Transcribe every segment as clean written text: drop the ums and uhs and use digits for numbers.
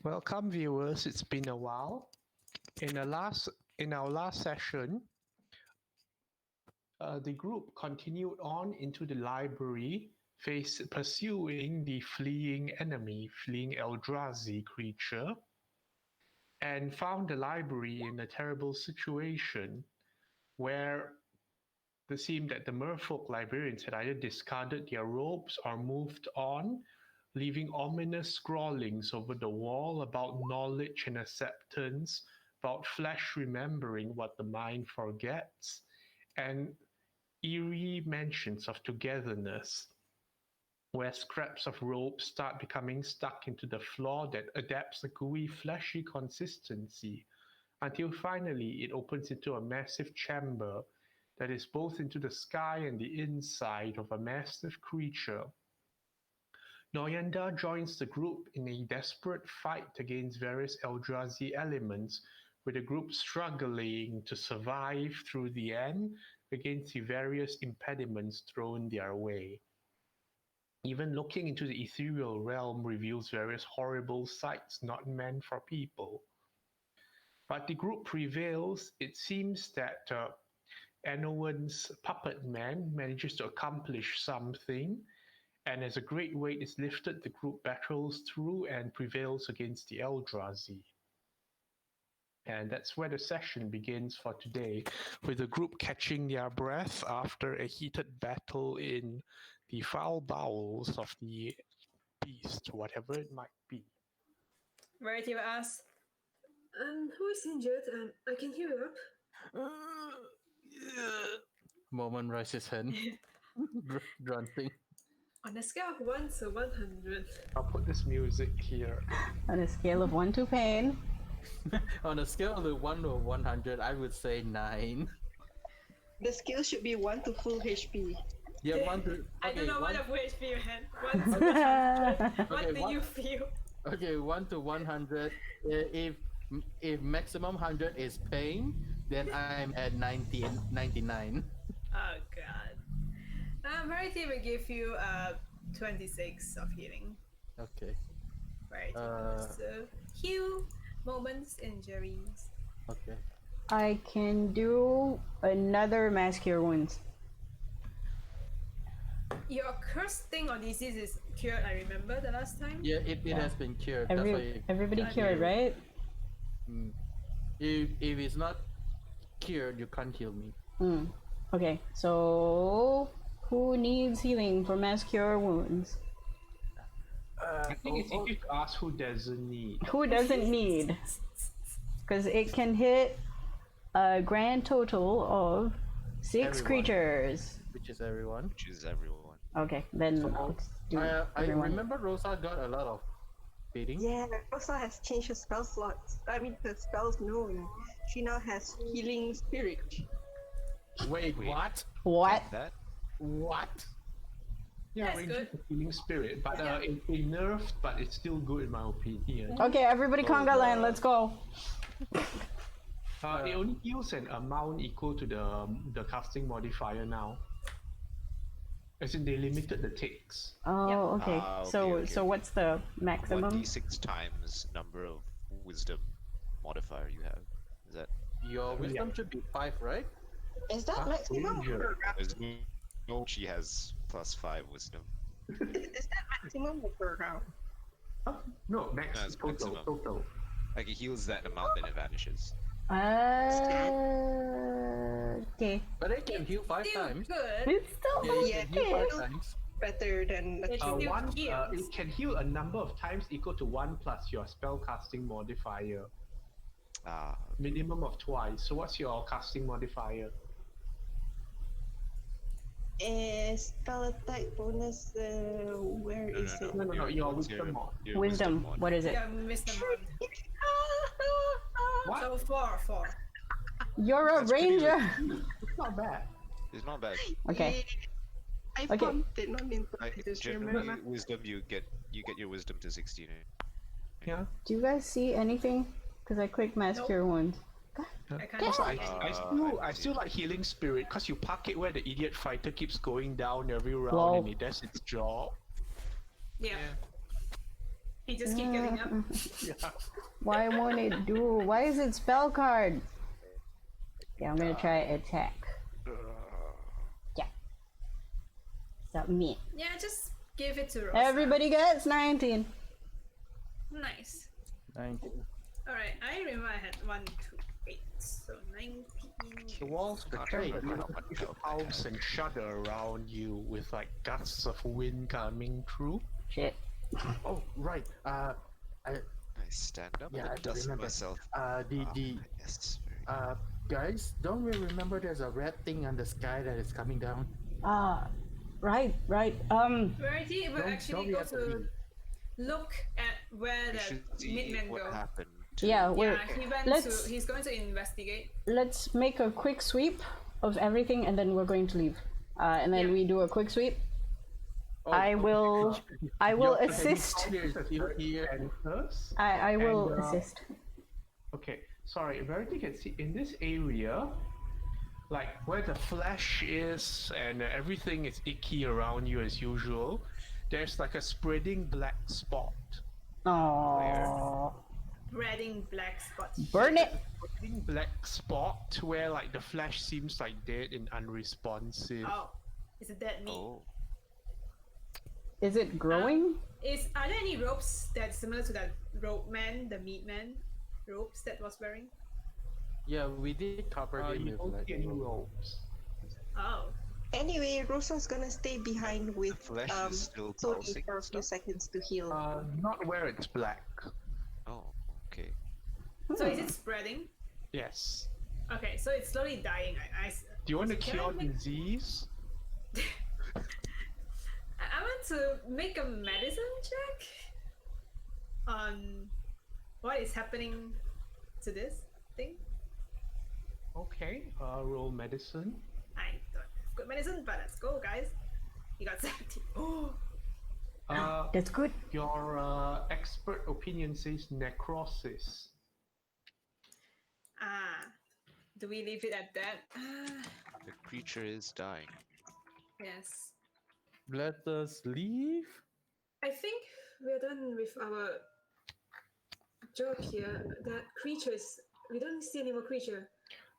Welcome, viewers. It's been a while. In our last session, the group continued on into the library, pursuing the fleeing Eldrazi creature, and found the library in a terrible situation where it seemed that the merfolk librarians had either discarded their robes or moved on, leaving ominous scrawlings over the wall about knowledge and acceptance, about flesh remembering what the mind forgets, and eerie mentions of togetherness, where scraps of rope start becoming stuck into the floor that adapts a gooey, fleshy consistency, until finally it opens into a massive chamber that is both into the sky and the inside of a massive creature. Noyanda joins the group in a desperate fight against various Eldrazi elements, with the group struggling to survive through the end against the various impediments thrown their way. Even looking into the ethereal realm reveals various horrible sights not meant for people. But the group prevails. It seems that Enowan's puppet man manages to accomplish something, and as a great weight is lifted, the group battles through and prevails against the Eldrazi. And that's where the session begins for today, with the group catching their breath after a heated battle in the foul bowels of the beast, whatever it might be. Verity will ask, who is injured? I can heal you up. Moment raises his hand, grunting. On a scale of 1 to 100. I'll put this music here. On a scale of 1 to pain. On a scale of 1 to 100, I would say 9. The skill should be 1 to full HP. Yeah, 1 to... I don't know what a full HP, man. 1 to 100. What do you feel? Okay, 1 to 100. If maximum 100 is pain, then I'm at 99. Oh, God. Verity will give you 26 of healing. Okay. Verity wants to heal moments injuries. Okay. I can do another mass cure wounds. Your cursed thing or disease is cured, I remember the last time. Yeah, it has been cured. Everybody cured, right? If it's not cured, you can't heal me. Okay, so who needs healing for mass cure wounds? I think it's easy to ask who doesn't need. Who doesn't need? Because it can hit a grand total of 6 creatures. Which is everyone. Okay, then let's do I everyone. remember Rosa got a lot of beating. Yeah, Rosa has changed her spell slots. Her spells known. She now has healing spirit. Wait, what? What? What? Yeah, That's Ranger good. Healing Spirit, but it nerfed, but it's still good in my opinion. Okay, everybody conga line, let's go. It only heals an amount equal to the casting modifier now. As in, they limited the ticks. Oh, okay. So what's the maximum? 1d6 times number of wisdom modifier you have. Is that? Your wisdom should be 5, right? Is that maximum? Ranger. There's no, she has +5 wisdom. Is that maximum or per round? No, max No, it's total. maximum. Total. Like it heals that amount, then it vanishes. Okay. But it can heal 5 Still times. good. It's still Yeah, it can heal 5 okay. times. Better than It's still heals. It can heal a number of times equal to 1 plus your spell casting modifier. Minimum of twice. So what's your casting modifier? spell attack bonus. Where is it? No, your What's wisdom mod. your Wisdom, mod? what is it? Yeah, wisdom mod. What? So 4. You're a That's pretty ranger! It's not bad. It's not bad. Okay. I Okay. pumped it, not mean Like, just generally, remember. wisdom you get your wisdom to 16. Yeah. Do you guys see anything? Because I clicked mass Nope. cure wounds. I can't Also, see. I still like healing spirit because you park it where the idiot fighter keeps going down every round Lol. and it does its job. Yeah. He just keep getting up. Yeah. Why won't it do? Why is it spell card? Yeah, I'm gonna try attack. Yeah. Submit. Yeah, just give it to Rosa. Everybody gets 19. Nice. 19. Alright, I remember I had 1, 2, 8, so 19. The walls Can't betrayed remember you how much health I pulse had. and shudder around you with like gusts of wind coming through. Shit. Oh, right. I stand up Yeah, I and dust remember. myself. Yes, very Guys, don't we remember there's a red thing on the sky that is coming down? Right. Verity will actually don't we go have to to leave? look at where We the should see midmen what go. happened. Yeah, we're Yeah, he went let's- to. He's going to investigate. let's make a quick sweep of everything and then we're going to leave. And then Yeah. we do a quick sweep. Oh, I will Your assist. Here, here. Enters. I will And, assist. Okay, sorry, Verity can see in this area, like where the flesh is and everything is icky around you as usual, there's like a spreading black spot. Oh, Spreading black spots. burn it! Spreading black spot where like the flesh seems like dead and unresponsive. Oh, is it dead meat? Oh, Is it growing? Are there any ropes that's similar to that rope man, the meat man, ropes that was wearing? Yeah, we did cover him You with don't like see any ropes. Oh, Anyway, Rosa's gonna stay behind with flesh is still Tony pulsing for a and few stuff? seconds to heal. Not where it's black. oh, okay. so is it spreading? Yes. Okay, so it's slowly dying. Do you want to Can I cure make- disease? I want to make a medicine check on what is happening to this thing. Okay, roll medicine. I don't have good medicine, but let's go, guys. You got 70. Oh, That's good. Your expert opinion says necrosis. do we leave it at that? The creature is dying. Yes. let us leave. I think we're done with our job here. The creatures, we don't see any more creature.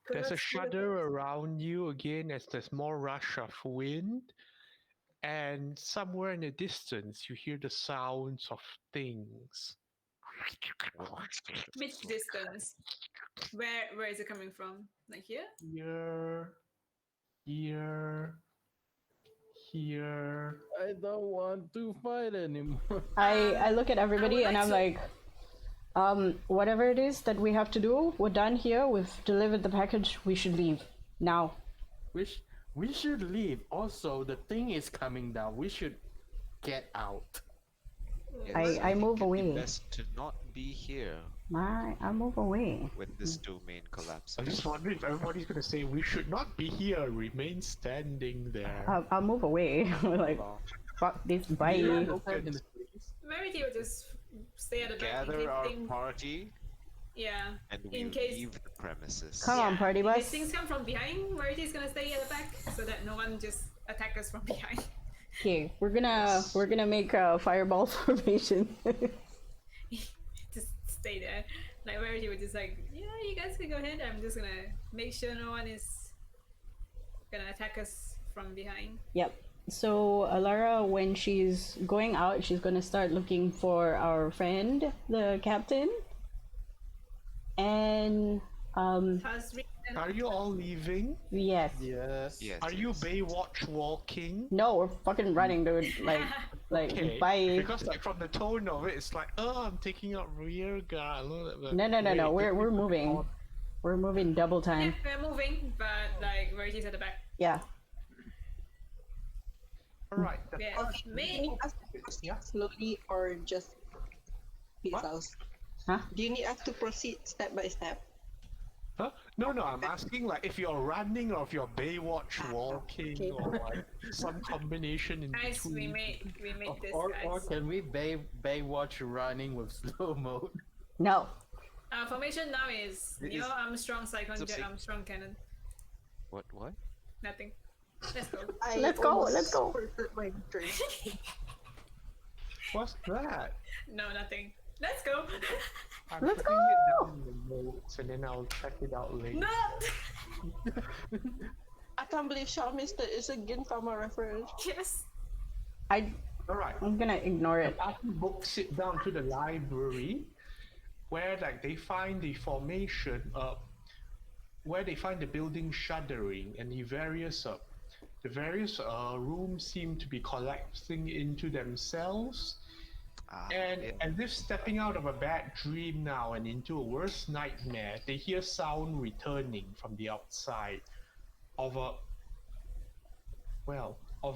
There's a Perhaps we shudder around you again as there's more rush of wind. And somewhere in the distance, you hear the sounds of things. Which distance? Where is it coming from? Like here? Here. I don't want to fight anymore. I look at everybody would and like I'm to- like, whatever it is that we have to do, we're done here. We've delivered the package. We should leave now. We should leave. Also, the thing is coming down. We should get out. Yes, I think move it'd be away. Best to not be here I move away. when this domain collapses. I just wonder if everybody's gonna say we should not be here. Remain standing there. I'll move away. Like, fuck this. Bye. Verity will just stay at the back in Gather case our things- party Yeah. and we In case- leave the premises. Come on, party in case bus. things come from behind, Verity's gonna stay at the back so that no one just attack us from behind. Okay, we're gonna make a fireball formation. Just stay there. Like Verity would just like, yeah, you guys can go ahead. I'm just gonna make sure no one is gonna attack us from behind. Yep. So Alara, when she's going out, she's gonna start looking for our friend, the captain. And Tazri and Are you all leaving? yes. Yes. Yes. Are you yes. Baywatch walking? No, we're fucking running, dude. Like Okay. bye. Because like from the tone of it, it's like, oh, I'm taking up rear guard. No. We're moving. We're moving double yeah, time. we're moving, but like Verity's at the back. Yeah. All right. Yeah. Okay, do you Me. need us to proceed slowly or just peace What? out? Huh? Do you need us to proceed step by step? Huh? No, I'm asking like if you're running or if you're Baywatch walking Okay. or like some combination in Guys, we between. made this, Or guys. can we Baywatch running with slow mode? No. Formation now is It Neo is- Armstrong, Cyclone it's Jet, a- Armstrong, Cannon. What? Nothing. Let's go. I Let's go, almost let's go. spurted my turn. What's that? No, nothing. Let's go. I'm Let's putting it down in the notes and then I'll check it out later. No. I can't believe Sean missed it. It's a Gintama reference. Yes. I'm Alright. gonna ignore The it. party books it down to the library where like they find the formation where they find the building shuddering and the various rooms seem to be collapsing into themselves. And as if stepping out of a bad dream now and into a worse nightmare, they hear sound returning from the outside of a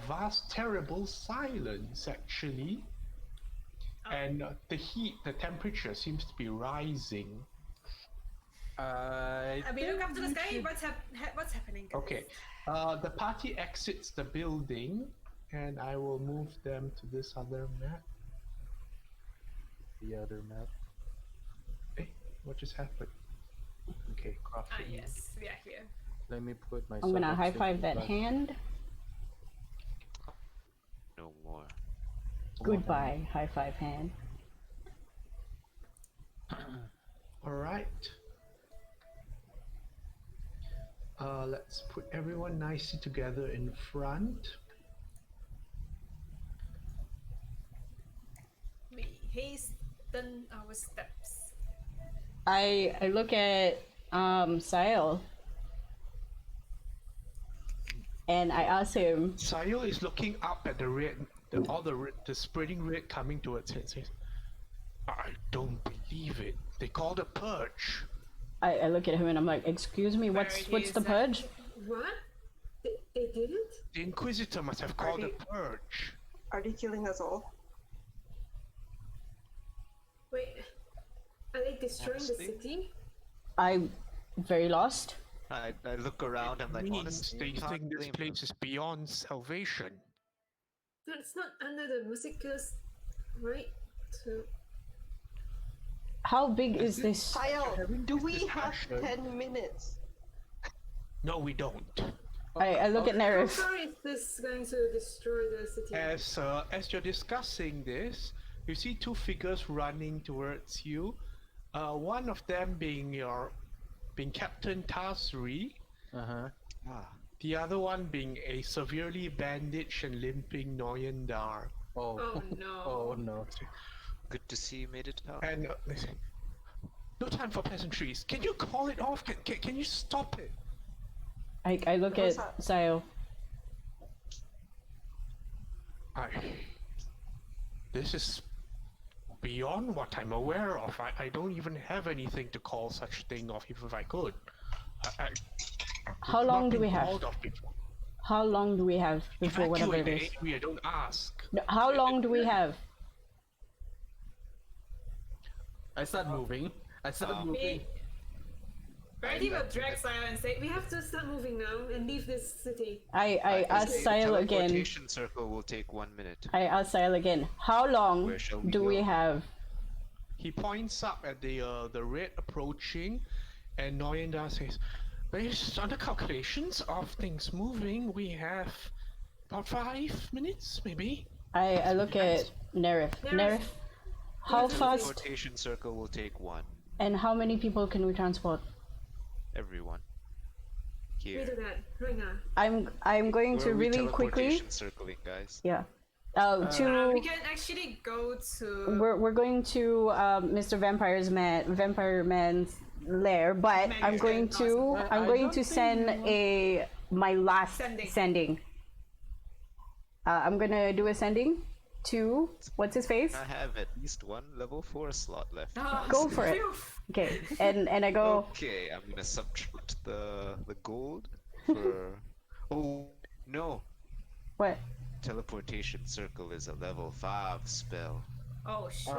vast, terrible silence, actually. And the temperature seems to be rising. We look up to the sky. What's happening? Guys? Okay, the party exits the building, and I will move them to this other map. The other map. Hey, what just happened? Okay, craft it. Yes, we are here. Let me put my. I'm gonna high five that hand. No more. Goodbye, high five hand. All right. Let's put everyone nicely together in front. We hasten our steps. I look at Sail and I ask him, Sayo is looking up at the red, the spreading red coming towards him. Says, "I don't believe it. They called a purge." I look at him and I'm like, excuse me, what's the purge? What? They didn't? The Inquisitor must have called a purge. Are they killing us all? Wait, are they destroying the Honestly? city? I'm very lost. I look around. I'm like, Means honestly, they you can't think this blame place them. is beyond salvation. No, it's not under the music curse, right? So, How big is this? Kyle, do we have discussion. 10 minutes? No, we don't. I look at how Nerif. far is this going to destroy the city? As you're discussing this, you see two figures running towards you. One of them being Captain Tasri, the other one being a severely bandaged and limping Noyandar. Oh no. Oh no. Good to see you made it out. And they say, "No time for pleasantries. Can you call it off? Can you stop it?" I look at Sail. This is beyond what I'm aware of. I don't even have anything to call such thing off, even if I could. How long do we have? Called off before. How long do we have before whatever it Evacuate is? the area, don't ask. No, how long do we have? I start moving. We Verity will drag Sayo and say, We have to start moving now and leave this city. I ask The Sail again. teleportation circle will take 1 minute. I ask Sail again. How long Where shall we do we go? have? He points up at the red approaching, and Noyanda says, "Based on the calculations of things moving, we have about 5 minutes, maybe." I look at Nerif. Nerif, how fast Teleportation circle will take 1. and how many people can we transport? Everyone. We do Here. that right now. I'm going to Where are we really quickly. teleportation circling, guys. Yeah. we can actually go to We're going to Mr. Vampire Man's lair, but I'm going to send my last sending. I'm gonna do a sending to what's his face? I have at least 1 level 4 slot left. Go for it. Okay, and I go. Okay, I'm gonna subtract the gold for. Oh no! What? Teleportation circle is a level 5 spell. Oh shit.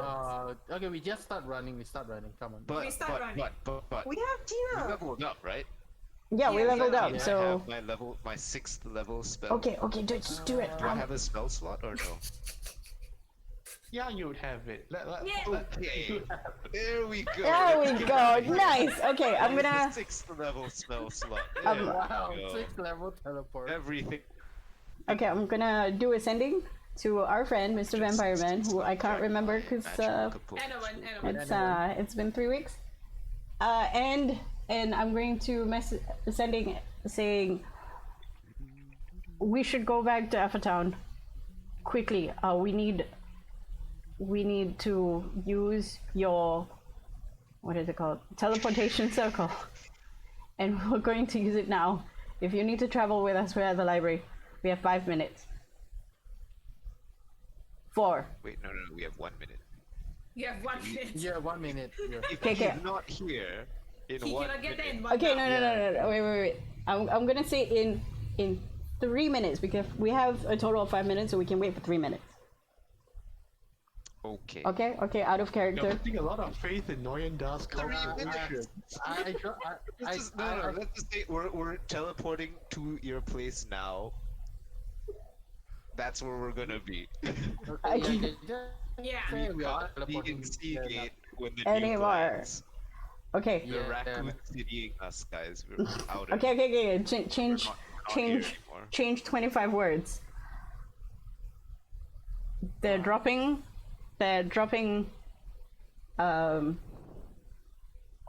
Okay, we just start running. We start running. Come on. But We start running. but We have you Tina! leveled up, right? Yeah, we leveled up. I So have my 6th level spell. okay, just do it. Do I have a spell slot or no? Yeah, you would have it. Okay, there we go. There we go. Nice. Okay, I'm That gonna. is the 6th level spell slot. Um, There we Wow, go. 6th level teleport. Everything. Okay, I'm gonna do ascending to our friend, Mr. Vampire Man, who I can't remember because it's been 3 weeks. And I'm going to saying we should go back to Alpha Town quickly. We need to use your, what is it called? Teleportation circle. And we're going to use it now. If you need to travel with us, we're at the library. We have 5 minutes. 4. Wait, no, we have 1 minute. You have 1 minute. Yeah, 1 minute. Yeah. If he's not here in He 1 cannot get there in minute. one Okay, round. no. Wait. I'm gonna say in 3 minutes because we have a total of 5 minutes, so we can wait for 3 minutes. Okay. Okay, out of You're character. putting a lot of faith in Noyandar's calculation. Let's just say we're teleporting to your place now. That's where we're gonna be. Yeah. We can't be in Seagate when the Anymore. nuke lands. Okay. The raccoon citying us, guys. We're out of Okay. We're not here anymore. Change 25 words. They're dropping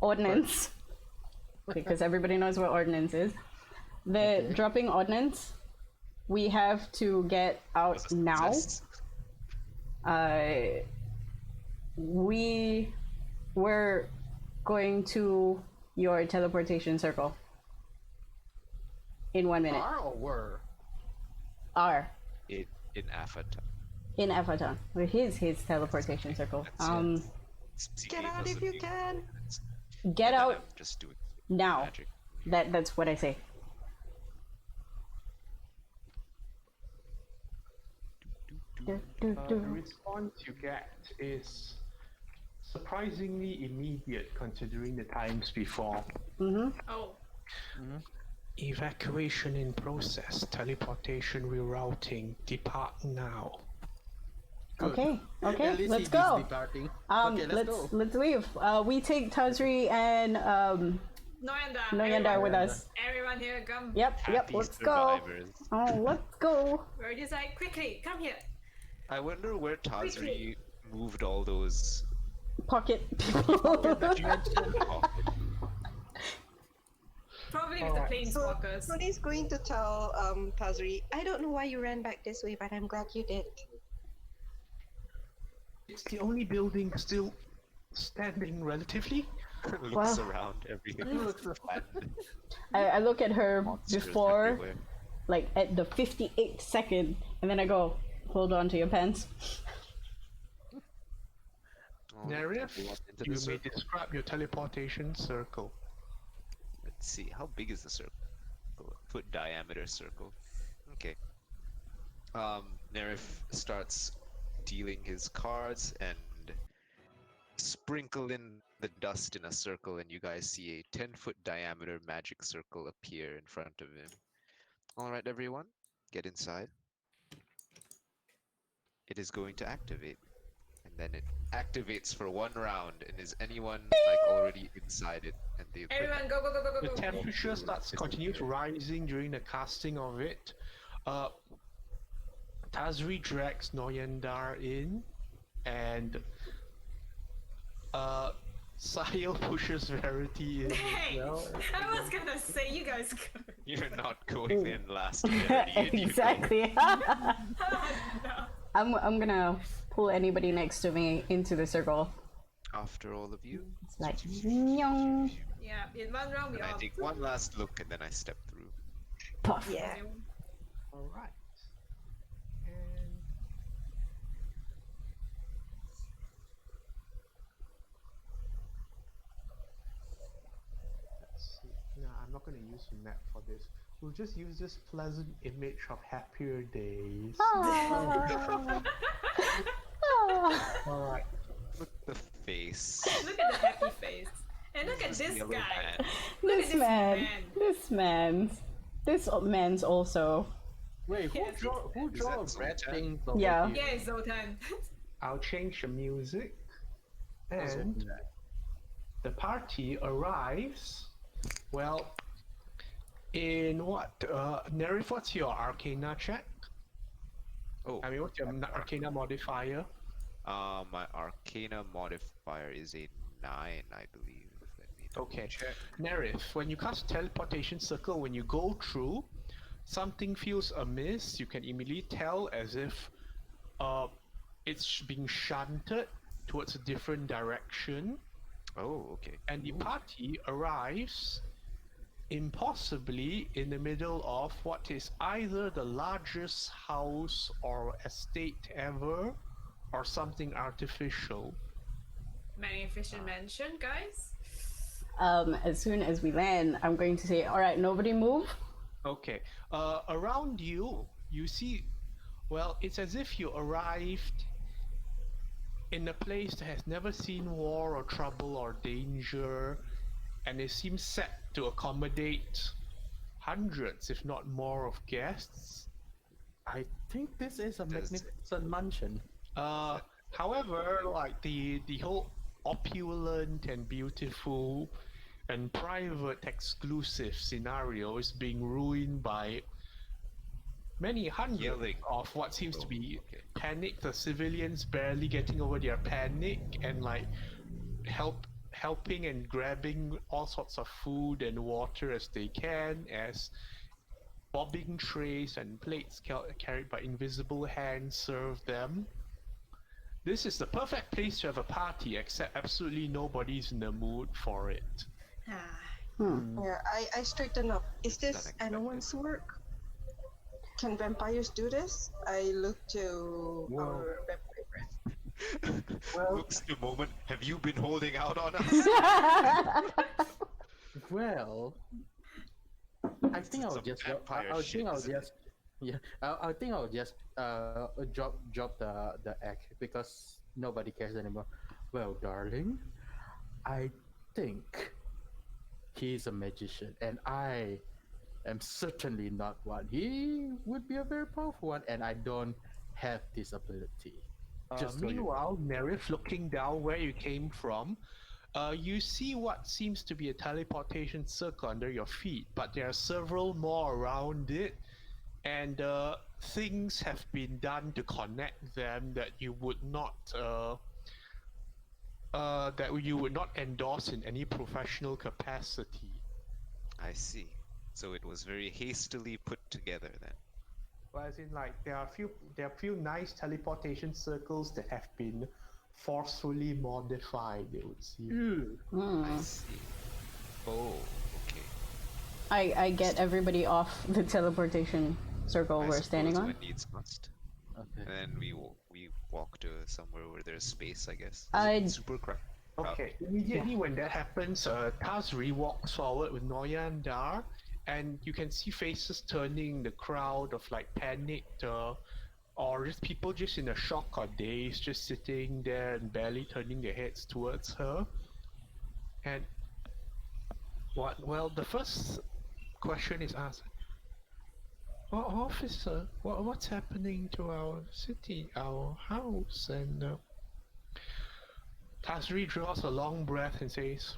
ordnance because everybody knows what ordnance is. They're dropping ordnance. We have to get out now. We were going to your teleportation circle in 1 minute. Are or were? Are In Afata. in Avatar with his teleportation circle. Get out if you can. Get out Just do it. now. Magic. That's what I say. The response you get is surprisingly immediate considering the times before. Oh. Evacuation in process. Teleportation rerouting. Depart now. Okay, At least let's he's go. departing. Okay, let's go. Let's leave. We take Tazri and Noyandar with us. Everyone here, come. Yep, Happy let's go. survivors. Oh, let's go. We're just like, quickly, come here. I wonder where Tazri moved all those. Pocket people. Probably with the planeswalkers. Tony's going to tell Tazri, I don't know why you ran back this way, but I'm glad you did. It's the only building still standing relatively. Looks around everything. I look at her Monsters before, everywhere. like at the 58th second, and then I go, hold on to your pants. Oh, Nerif, everyone into the you may circle. describe your teleportation circle. Let's see, how big is the circle? Foot diameter circle. Okay. Nerif starts dealing his cards and sprinkle in the dust in a circle, and you guys see a 10-foot diameter magic circle appear in front of him. Alright, everyone, get inside. It is going to activate. And then it activates for 1 round, and is anyone already inside it? And the Everyone, go, go, go, go, The go, go. temperature continues rising during the casting of it. Tazri drags Noyandar in, and Sahil pushes Verity in Hey, as well. I was gonna say, you guys go. You're not going in last. Verity, you Exactly. No. I'm gonna pull anybody next to me into the circle. After all of you, It's like, nyong, Yeah, in 1 round we and I all. take one last look, and then I step through. puff. Yeah. Alright. And let's see. No, I'm not going to use a map for this. We'll just use this pleasant image of happier days. Ah. Ah. Alright. Look at the face. Look at the happy face. And look at this Yellow guy. man. This this man. man. This man's also. Wait, who Yes, draw that red Zoltan? things over Yeah. here? Yeah, it's Zoltan. I'll change the music. And the party arrives. Well, in what? Nerif, what's your Arcana check? Oh, I mean, what's your Arcana modifier? my Arcana modifier is a 9, I believe. Let me double Okay. check. Nerif, when you cast teleportation circle, when you go through, something feels amiss. You can immediately tell as if it's being shunted towards a different direction, Oh, okay. and the party arrives impossibly in the middle of what is either the largest house or estate ever, or something artificial. Magnificent mansion, guys. As soon as we land, I'm going to say, all right, nobody move. Okay. Around you, you see, well, it's as if you arrived in a place that has never seen war or trouble or danger, and it seems set to accommodate hundreds, if not more, of guests. I think this is a magnificent mansion. However, like the whole opulent and beautiful and private exclusive scenario is being ruined by many hundreds Yelling. of what seems to be okay. panic, the civilians barely getting over their panic and like helping and grabbing all sorts of food and water as they can, as bobbing trays and plates carried by invisible hands serve them. This is the perfect place to have a party, except absolutely nobody's in the mood for it. Yeah, I straighten up. Is this anyone's work? Can vampires do this? I look to our vampire friend. Looks the moment. Have you been holding out on us? Well, I think I'll Some just. vampire I shit, think I'll isn't it? just. Yeah, I think I'll just drop the egg because nobody cares anymore. Well, darling, I think he's a magician, and I am certainly not one. He would be a very powerful one, and I don't have this ability. Just so you know. Meanwhile, Nerif, looking down where you came from, you see what seems to be a teleportation circle under your feet, but there are several more around it, and things have been done to connect them that you would not endorse in any professional capacity. I see. So it was very hastily put together then. Well, as in, like, there are a few nice teleportation circles that have been forcefully modified, it would seem. I see. Oh, okay. I get everybody off the teleportation circle I we're standing suppose on. when needs must. Okay. And then we walk to somewhere where there's space, I guess. Is I'd- it super crowded? Okay, immediately when that happens, Tazri walks forward with Noya and Dar, and you can see faces turning in the crowd of like panicked or just people just in a shock or daze, just sitting there and barely turning their heads towards her. And well, the first question is asked, well, officer, what's happening to our city, our house? And Tazri draws a long breath and says,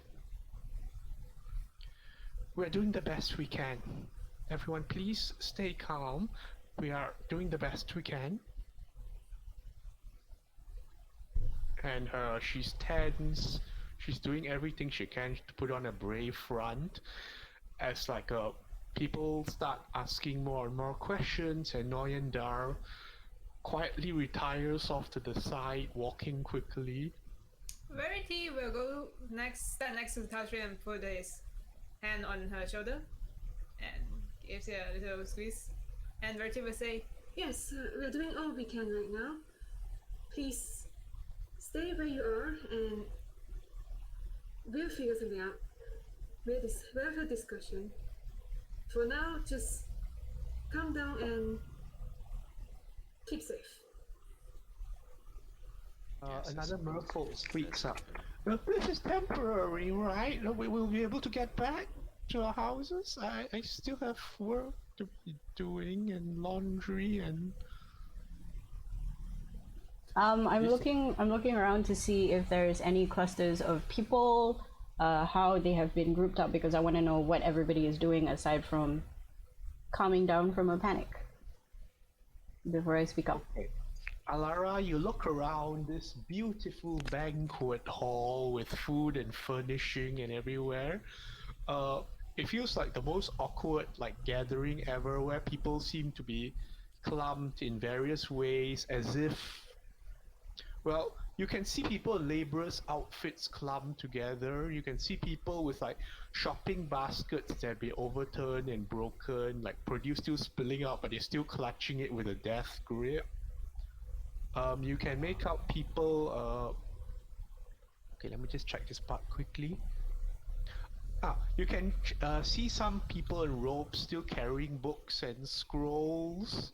we're doing the best we can. Everyone, please stay calm. We are doing the best we can. And she's tense. She's doing everything she can to put on a brave front. As like people start asking more and more questions, and Noyandar quietly retires off to the side, walking quickly. Verity will go stand next to Tazri and put his hand on her shoulder and gives her a little squeeze. And Verity will say, Yes, we're doing all we can right now. Please stay where you are and we'll figure something out. We'll have a discussion. For now, just calm down and keep safe. Another merfolk speaks up. Well, this is temporary, right? We will be able to get back to our houses. I still have work to be doing and laundry and. I'm looking around to see if there's any clusters of people, how they have been grouped up, because I want to know what everybody is doing aside from calming down from a panic. before I speak up. Alara, you look around this beautiful banquet hall with food and furnishing and everywhere. It feels like the most awkward gathering ever, where people seem to be clumped in various ways as if, well, you can see people in laborers' outfits clumped together. You can see people with shopping baskets that have been overturned and broken, produce still spilling out, but they're still clutching it with a death grip. You can make out people. Okay, let me just check this part quickly. You can see some people in robes still carrying books and scrolls,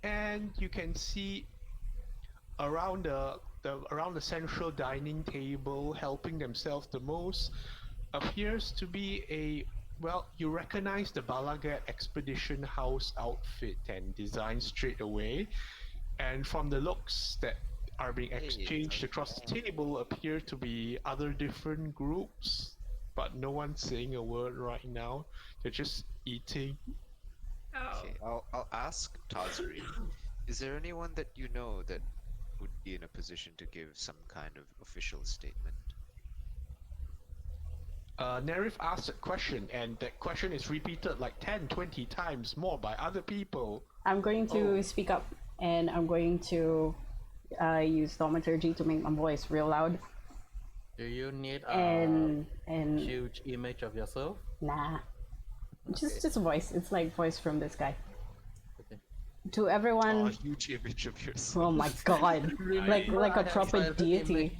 and you can see around the central dining table, helping themselves the most, appears to be you recognize the Balagat Expedition House outfit and design straight away, and from the looks that are being exchanged across the table appear to be other different groups, but no one's saying a word right now. They're just eating. Oh. Okay, I'll ask Tazri. Is there anyone that you know that would be in a position to give some kind of official statement? Nerif asks a question, and that question is repeated 10, 20 times more by other people. I'm going to speak up, and I'm going to use thaumaturgy to make my voice real loud. Do you need a And huge image of yourself? nah, just a voice. It's like voice from this guy. Okay. To everyone. A huge image of yourself. Oh my god! like a proper deity.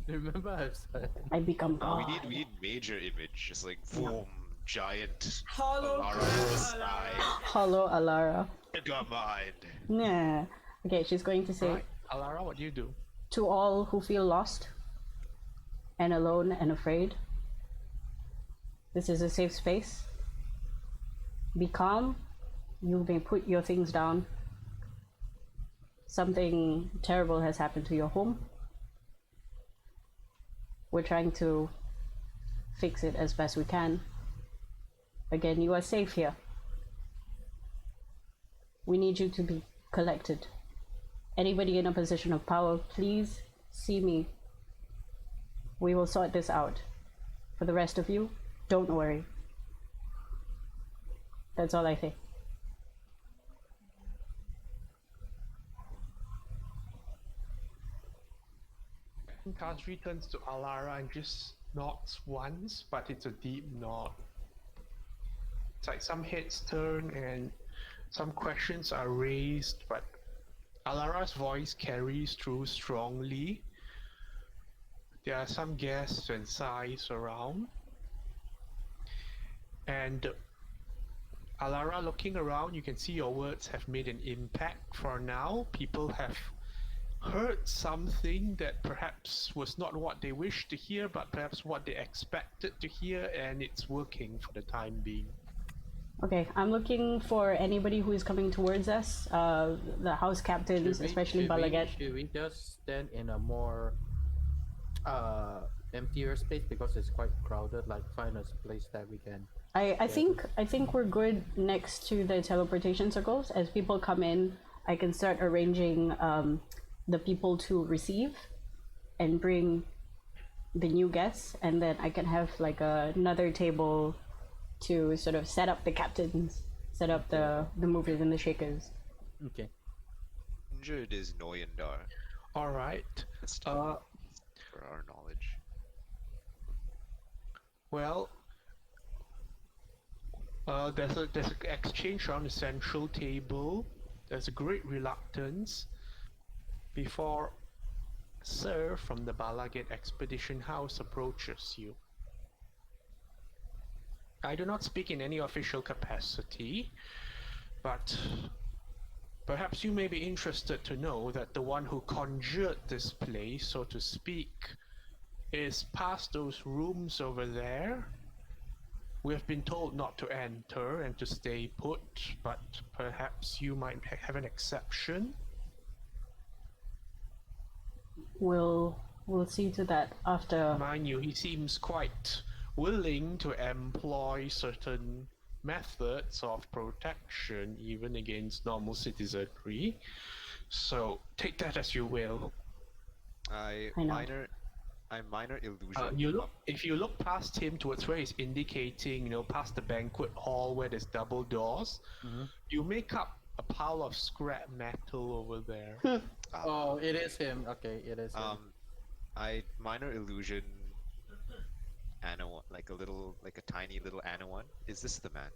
Remember, I've said. I become god. We need major image, just boom, giant. Hollow Alara in the sky. Hollow Alara. Mega mind. Nah. Okay, she's going to say, Right. Alara, what do you do? to all who feel lost and alone and afraid, this is a safe space. Be calm. You may put your things down. Something terrible has happened to your home. We're trying to fix it as best we can. Again, you are safe here. We need you to be collected. Anybody in a position of power, please see me. We will sort this out. For the rest of you, don't worry. That's all I say. Tazri turns to Alara and just nods once, but it's a deep nod. It's like some heads turn and some questions are raised, but Alara's voice carries through strongly. There are some gasps and sighs around. And Alara, looking around, you can see your words have made an impact for now. People have heard something that perhaps was not what they wished to hear, but perhaps what they expected to hear, and it's working for the time being. Okay, I'm looking for anybody who is coming towards us, the house captains, especially Balagat. Should we just stand in a more emptier space because it's quite crowded? Find a place that we can. I think we're good next to the teleportation circles. As people come in, I can start arranging the people to receive and bring the new guests, and then I can have another table to sort of set up the captains, set up the movers and the shakers. Okay. Injured is Noyandar. All right. For our knowledge. Well, there's an exchange around the central table. There's a great reluctance before Sir from the Balagat Expedition House approaches you. I do not speak in any official capacity, but perhaps you may be interested to know that the one who conjured this place, so to speak, is past those rooms over there. We have been told not to enter and to stay put, but perhaps you might have an exception. We'll see to that after. Mind you, he seems quite willing to employ certain methods of protection even against normal citizenry. So take that as you will. I I know. minor illusion. If you look past him towards where he's indicating, past the banquet hall where there's double doors, you make up a pile of scrap metal over there. Oh, it is him. Okay, it is him. I minor illusion Anawan, like a tiny little Anawan. Is this the man?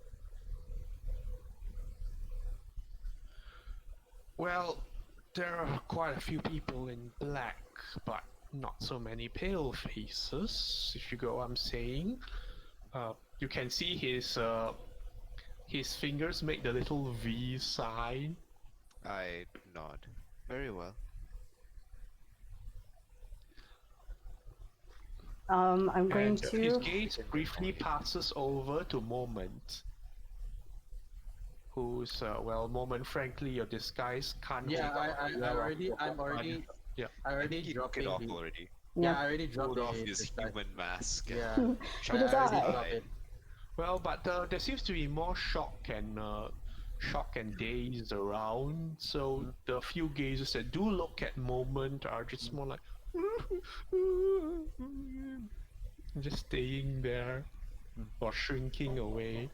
Well, there are quite a few people in black, but not so many pale faces, if you get what I'm saying. You can see his fingers make the little V sign. I nod. Very well. I'm going And his to. gaze briefly passes over to Moment, who's Moment. Frankly, your disguise can't. Yeah, hold up I'm already Yeah. I already He took dropped it off the- already. Yeah, I already dropped Pulled off the his disguise. human mask. Yeah, And It is tried to I. drop hide. it. Well, but there seems to be more shock and daze around. So the few gazes that do look at Moment are just more like just staying there or shrinking away.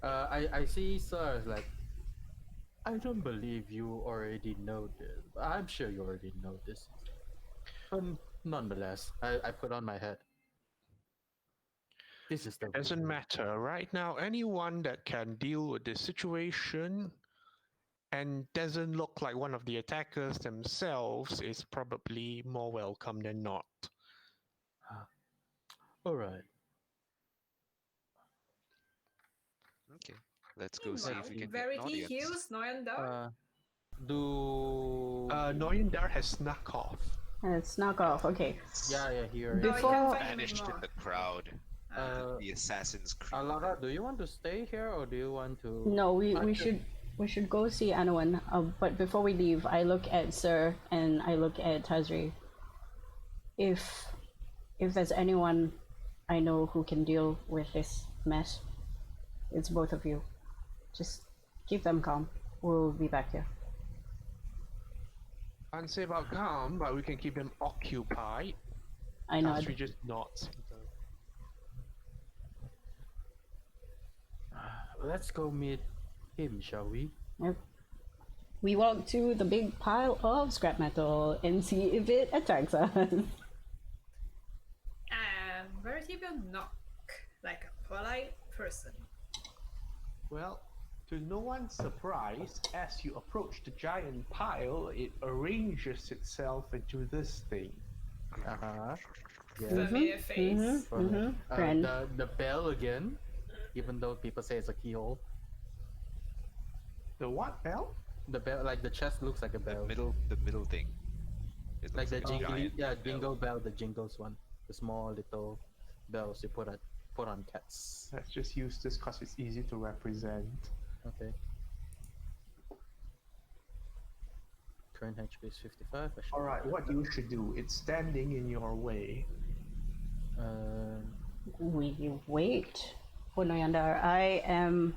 I see Sir is like, I don't believe you already know this. I'm sure you already know this. But nonetheless, I put on my head. This is the Doesn't matter. Right now, anyone that can deal with this situation and doesn't look like one of the attackers themselves is probably more welcome than not. All right. Okay, let's go see if we can get an Verity audience. heals Noyandar. Do Noyandar has snuck off. It's knock off. Okay. yeah, he already. No, you Before- can't find him Vanished in anymore. the crowd. The assassin's creep. Lara, do you want to stay here or do you want to? No, we should go see Anawan. But before we leave, I look at Sir and I look at Tazri. If there's anyone I know who can deal with this mess, it's both of you. Just keep them calm. We'll be back here. Can't say about calm, but we can keep them occupied. I know. Tazri just nods. Let's go meet him, shall we? Yep. We walk to the big pile of scrap metal and see if it attracts us. Verity will knock like a polite person. Well, to no one's surprise, as you approach the giant pile, it arranges itself into this thing. Uh-huh. Yeah. Familiar face. Friend. The bell again, even though people say it's a keyhole. The what bell? The bell, like the chest looks like a bell. The middle thing. It Like looks the a jingly, giant yeah, bell. jingle bell, the jingles one, the small little bells you put on cats. Let's just use this because it's easy to represent. Okay. Current HP is 55. I should- Alright, what you should do, it's standing in your way. We wait for Noyandar. I am.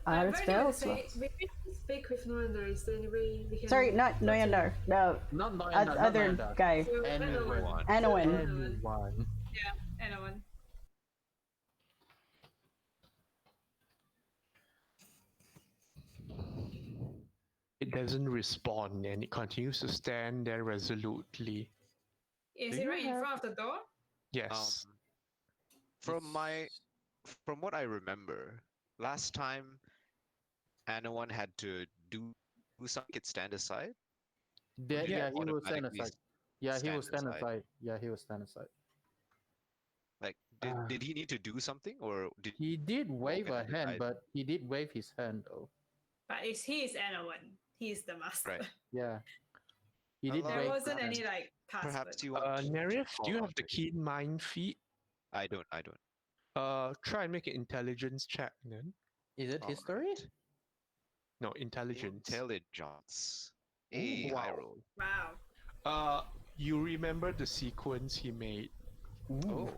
Out of Verity spell would say, slots. We can speak with Noander. Is there any way we can? Sorry, not Noyandar. The Not other Noyandar. guy. So, Anyone. Anawan. Anyone. yeah, anyone. It doesn't respond and it continues to stand there resolutely. Is Do it you right in have- front of the door? Yes. From what I remember, last time Anawan had to do something, could stand aside. Yeah, Did he it will stand automatically aside. Yeah, he stand will stand aside? aside. Yeah, he will stand aside. Like, did he need to do something, or did He did wave a at the hand, side. but he did wave his hand though. But it's he's anyone. He's the master. Right. Yeah. He did There There wave. wasn't perhaps- any like password. perhaps you want? to Nerif, do you call have the out- keen mind feat? I don't. Try and make an intelligence check then. Is it All history? right. No, intelligence. Intelligence. Ooh, A high wow. roll. Wow. You remember the sequence he made. Oh,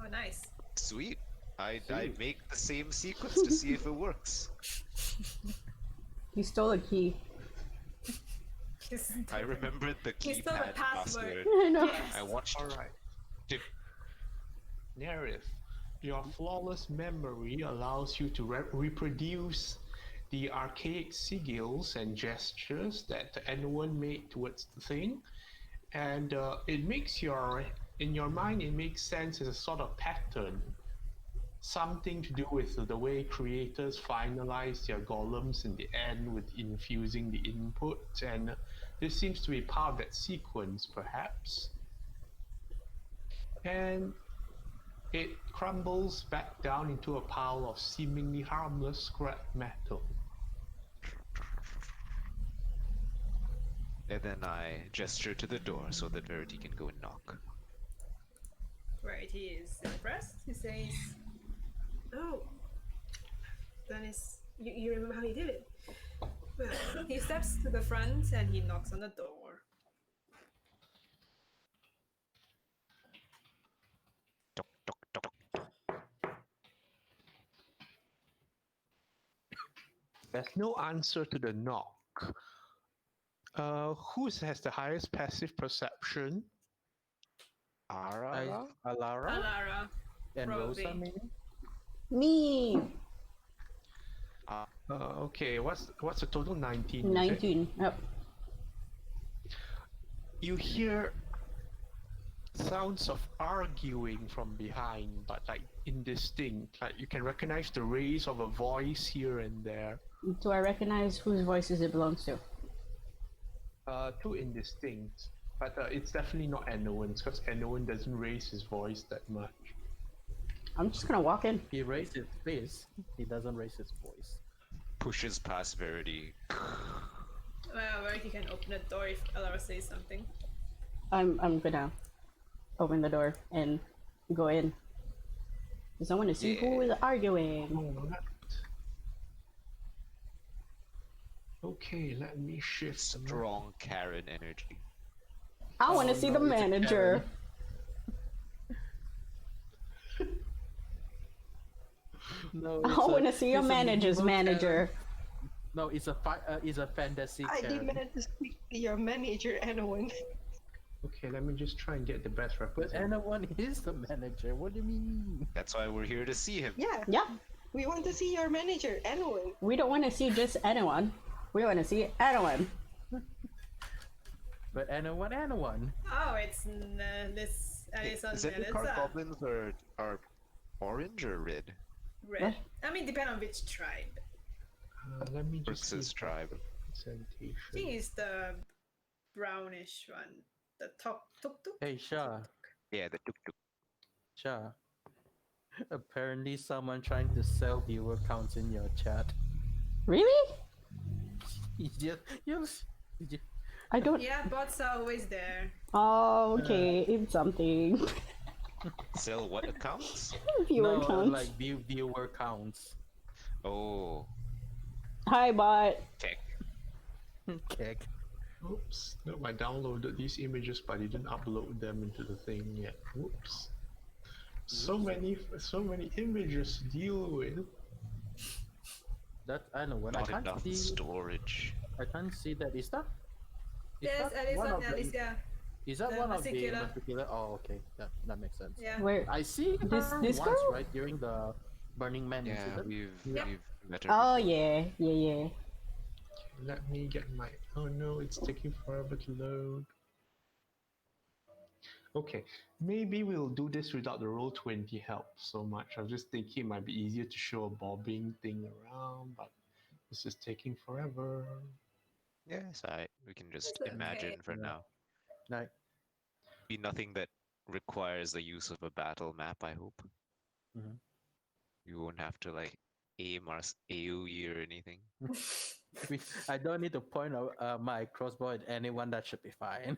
Oh, nice. sweet. I make the same sequence to see if it works. You stole a key. I remembered the He stole the keypad password. password. I know. Yes. I watched. All right. Nerif, your flawless memory allows you to reproduce the archaic sigils and gestures that anyone made towards the thing, and it makes in your mind it makes sense as a sort of pattern, something to do with the way creators finalize their golems in the end with infusing the input, and this seems to be part of that sequence, perhaps. And it crumbles back down into a pile of seemingly harmless scrap metal. And then I gesture to the door so that Verity can go and knock. Right, he is impressed. He says, Oh, that is. You remember how you did it? Well, he steps to the front and he knocks on the door. Tok, tok, tok. There's no answer to the knock. Who has the highest passive perception? Alara? Alara Alara. and probably. Rosa, maybe. Me. Okay, what's the total? 19. is it? 19. Yep. You hear sounds of arguing from behind, but like indistinct. Like you can recognize the raise of a voice here and there. Do I recognize whose voices it belongs to? Too indistinct, but it's definitely not Enowan's because Enowan doesn't raise his voice that much. I'm just gonna walk in. He raised his face. He doesn't raise his voice. Pushes past Verity. Well, Verity can open the door if Alara says something. I'm gonna open the door and go in. Because I want to see who is arguing. Alright. Okay, let me shift some. Strong Karen energy. I want to Oh, see no, the it's a manager. No, I want to see your it's a manager's medieval manager. Karen. No, it's a fantasy. I Karen. demand to speak to your manager, anyone. Okay, let me just try and get the best But representation. anyone is the manager. What do you mean? That's why we're here to see him. Yeah, Yeah, we want to see your manager, anyone. we don't want to see just anyone. We want to see anyone. But anyone. Oh, it's this Alison Zendikar Melissa. goblins are orange or red? Red. I mean, depend on which tribe. Let me just Versus see tribe. I think representation. it's the brownish one. The tuk tuk. Hey, Shah. Yeah, the tuk tuk. Shah. Apparently, someone trying to sell viewer counts in your chat. Really? You just. I don't. Yeah, bots are always there. Oh, okay. It's something. Sell what accounts? Viewer No, counts. like viewer counts. Oh, Hi, bot. tech. Kek. Oops. No, I downloaded these images, but I didn't upload them into the thing yet. Whoops. So many images to deal with. That I know when Not I can't enough see. storage. I can't see that. Is that? Yes, Alison, Alicia. Is that the one of the Masikila. particular? Oh, okay. That makes sense. Yeah. Where? I see her This once, girl? right, during the Burning Man Yeah, incident. we've Yep. met her. Oh, before. yeah. Let me get my. Oh no, it's taking forever to load. Okay, maybe we'll do this without the Roll20 help so much. I was just thinking it might be easier to show a bobbing thing around, but this is taking forever. Yes, we can just It's imagine okay. for Yeah. now. Like, Be nothing that requires the use of a battle map, I hope. Mhm. You won't have to like aim our AoE or anything. I don't need to point out my crossbow at anyone. That should be fine.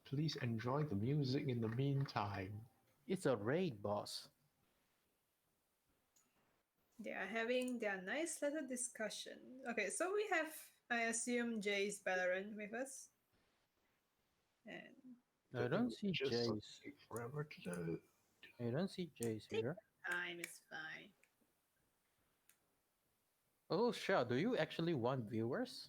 Please enjoy the music in the meantime. It's a raid, boss. They are having their nice little discussion. Okay, so we have, I assume, Jay's Valorant with us. And I don't see Just Jace. take forever to do. I don't see Jace here. time is fine. Oh, Shao, do you actually want viewers?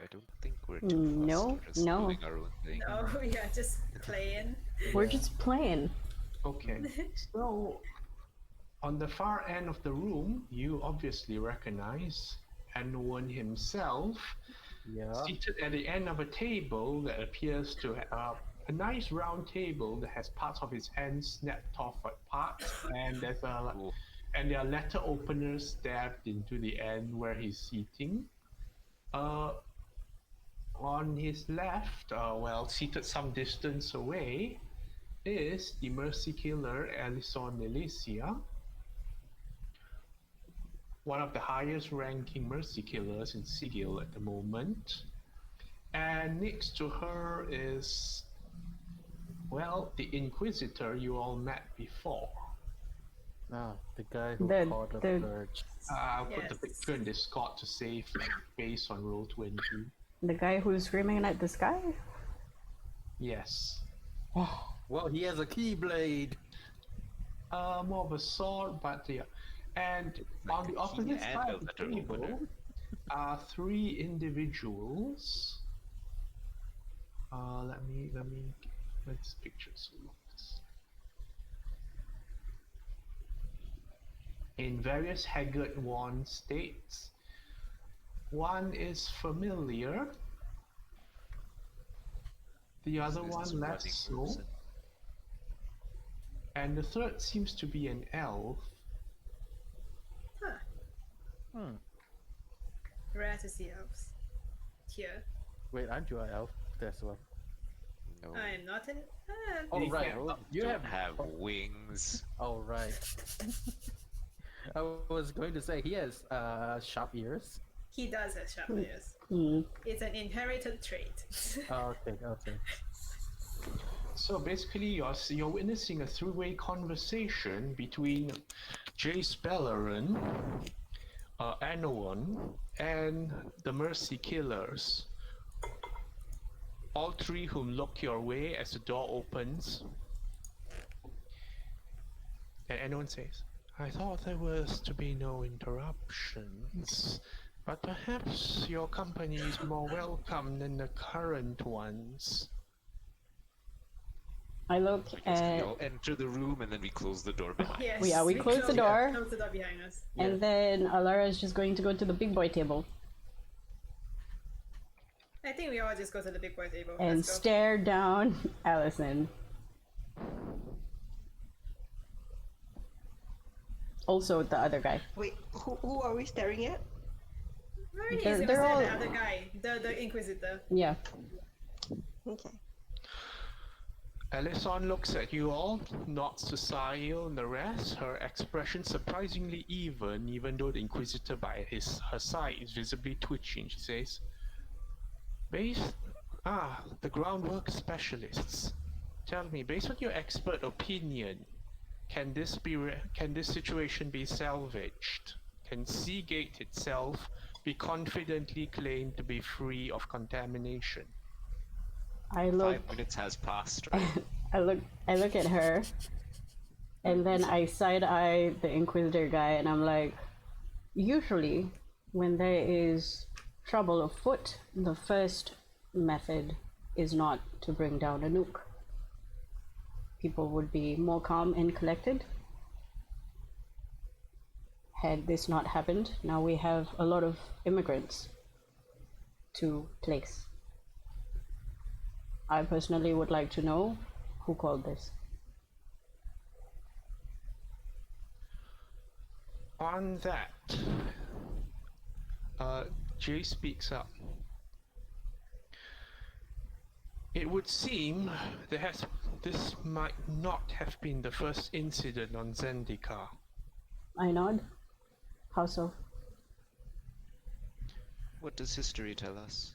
I don't think we're too fussed. No, We're just no. doing our own thing. No, we are just playing. We're just playing. Okay, so on the far end of the room, you obviously recognize Anwen himself, Yeah. seated at the end of a table that appears to have a nice round table that has parts of his hands snapped off at parts, and there's a Cool. and there are letter openers stabbed into the end where he's sitting. On his left, seated some distance away, is the mercy killer Alison Elysia, one of the highest ranking mercy killers in Sigil at the moment. And next to her is, the Inquisitor you all met before. The guy who The- called the the- purge. I'll put the Yes. picture in Discord to save space on Roll20. The guy who's screaming at the sky? Yes. Well, he has a keyblade. More of a sword, but yeah. And Like on the a key opposite and side a of the letter table opener. are three individuals. Let me get this picture so looks. In various haggard, worn states. One is familiar. The other This is one a less running so. person. And the third seems to be an elf. Huh. Rare to see elves. Here. Wait, aren't you an elf? That's what. No. I am not an. Oh, They right. can't- You don't have. have wings. Oh, right. I was going to say he has sharp ears. He does have sharp ears. Hmm. It's an inherited trait. Oh, okay. So basically, you're witnessing a three-way conversation between Jace Bellerin, Anowon, and the Mercy Killers. All three whom look your way as the door opens. And Anowon says, "I thought there was to be no interruptions, but perhaps your company is more welcome than the current ones." I look We just at, all enter the room and then we close the door behind. Yes. we close the door. Close the door behind us. and then Alara is just going to go to the big boy table I think we all just go to the big boy table. and Let's go. stare down Allison. Also, the other guy. Wait, who are we staring at? Very They're- easy. We they're said all- the other guy, the Inquisitor. Yeah. Okay. Alison looks at you all, nods to Sahil and the rest, her expression surprisingly even though the Inquisitor by her side is visibly twitching. She says, the groundwork specialists. Tell me, based on your expert opinion, can this situation be salvaged? Can Seagate itself be confidently claimed to be free of contamination? I look 5 minutes has passed, right? I look at her, and then I side eye the Inquisitor guy, and I'm like, usually when there is trouble afoot, the first method is not to bring down a nuke. People would be more calm and collected. Had this not happened, now we have a lot of immigrants to place. I personally would like to know who called this. On that, Jay speaks up. It would seem this might not have been the first incident on Zendikar. I nod. How so? What does history tell us?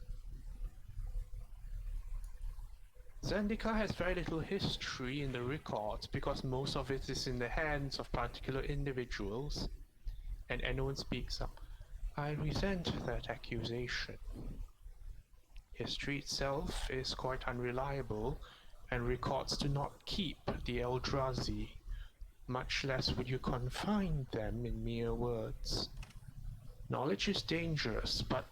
Zendika has very little history in the records because most of it is in the hands of particular individuals, and anyone speaks up. I resent that accusation. History itself is quite unreliable, and records do not keep the Eldrazi. Much less would you confine them in mere words. Knowledge is dangerous, but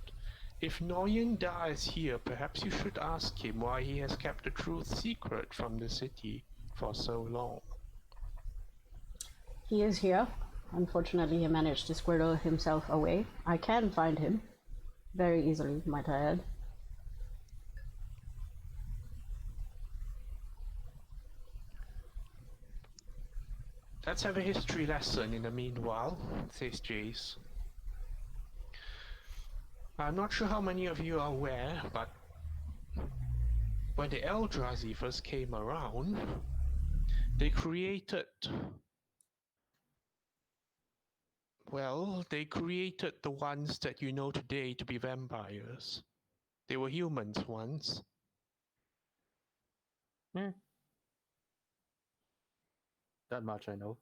if Noyan dies here, perhaps you should ask him why he has kept the truth secret from the city for so long. He is here. Unfortunately, he managed to squirrel himself away. I can find him. Very easily, might I add. Let's have a history lesson in the meanwhile, says Jace. I'm not sure how many of you are aware, but when the Eldrazi first came around, they created the ones that you know today to be vampires. They were humans once. That much I know.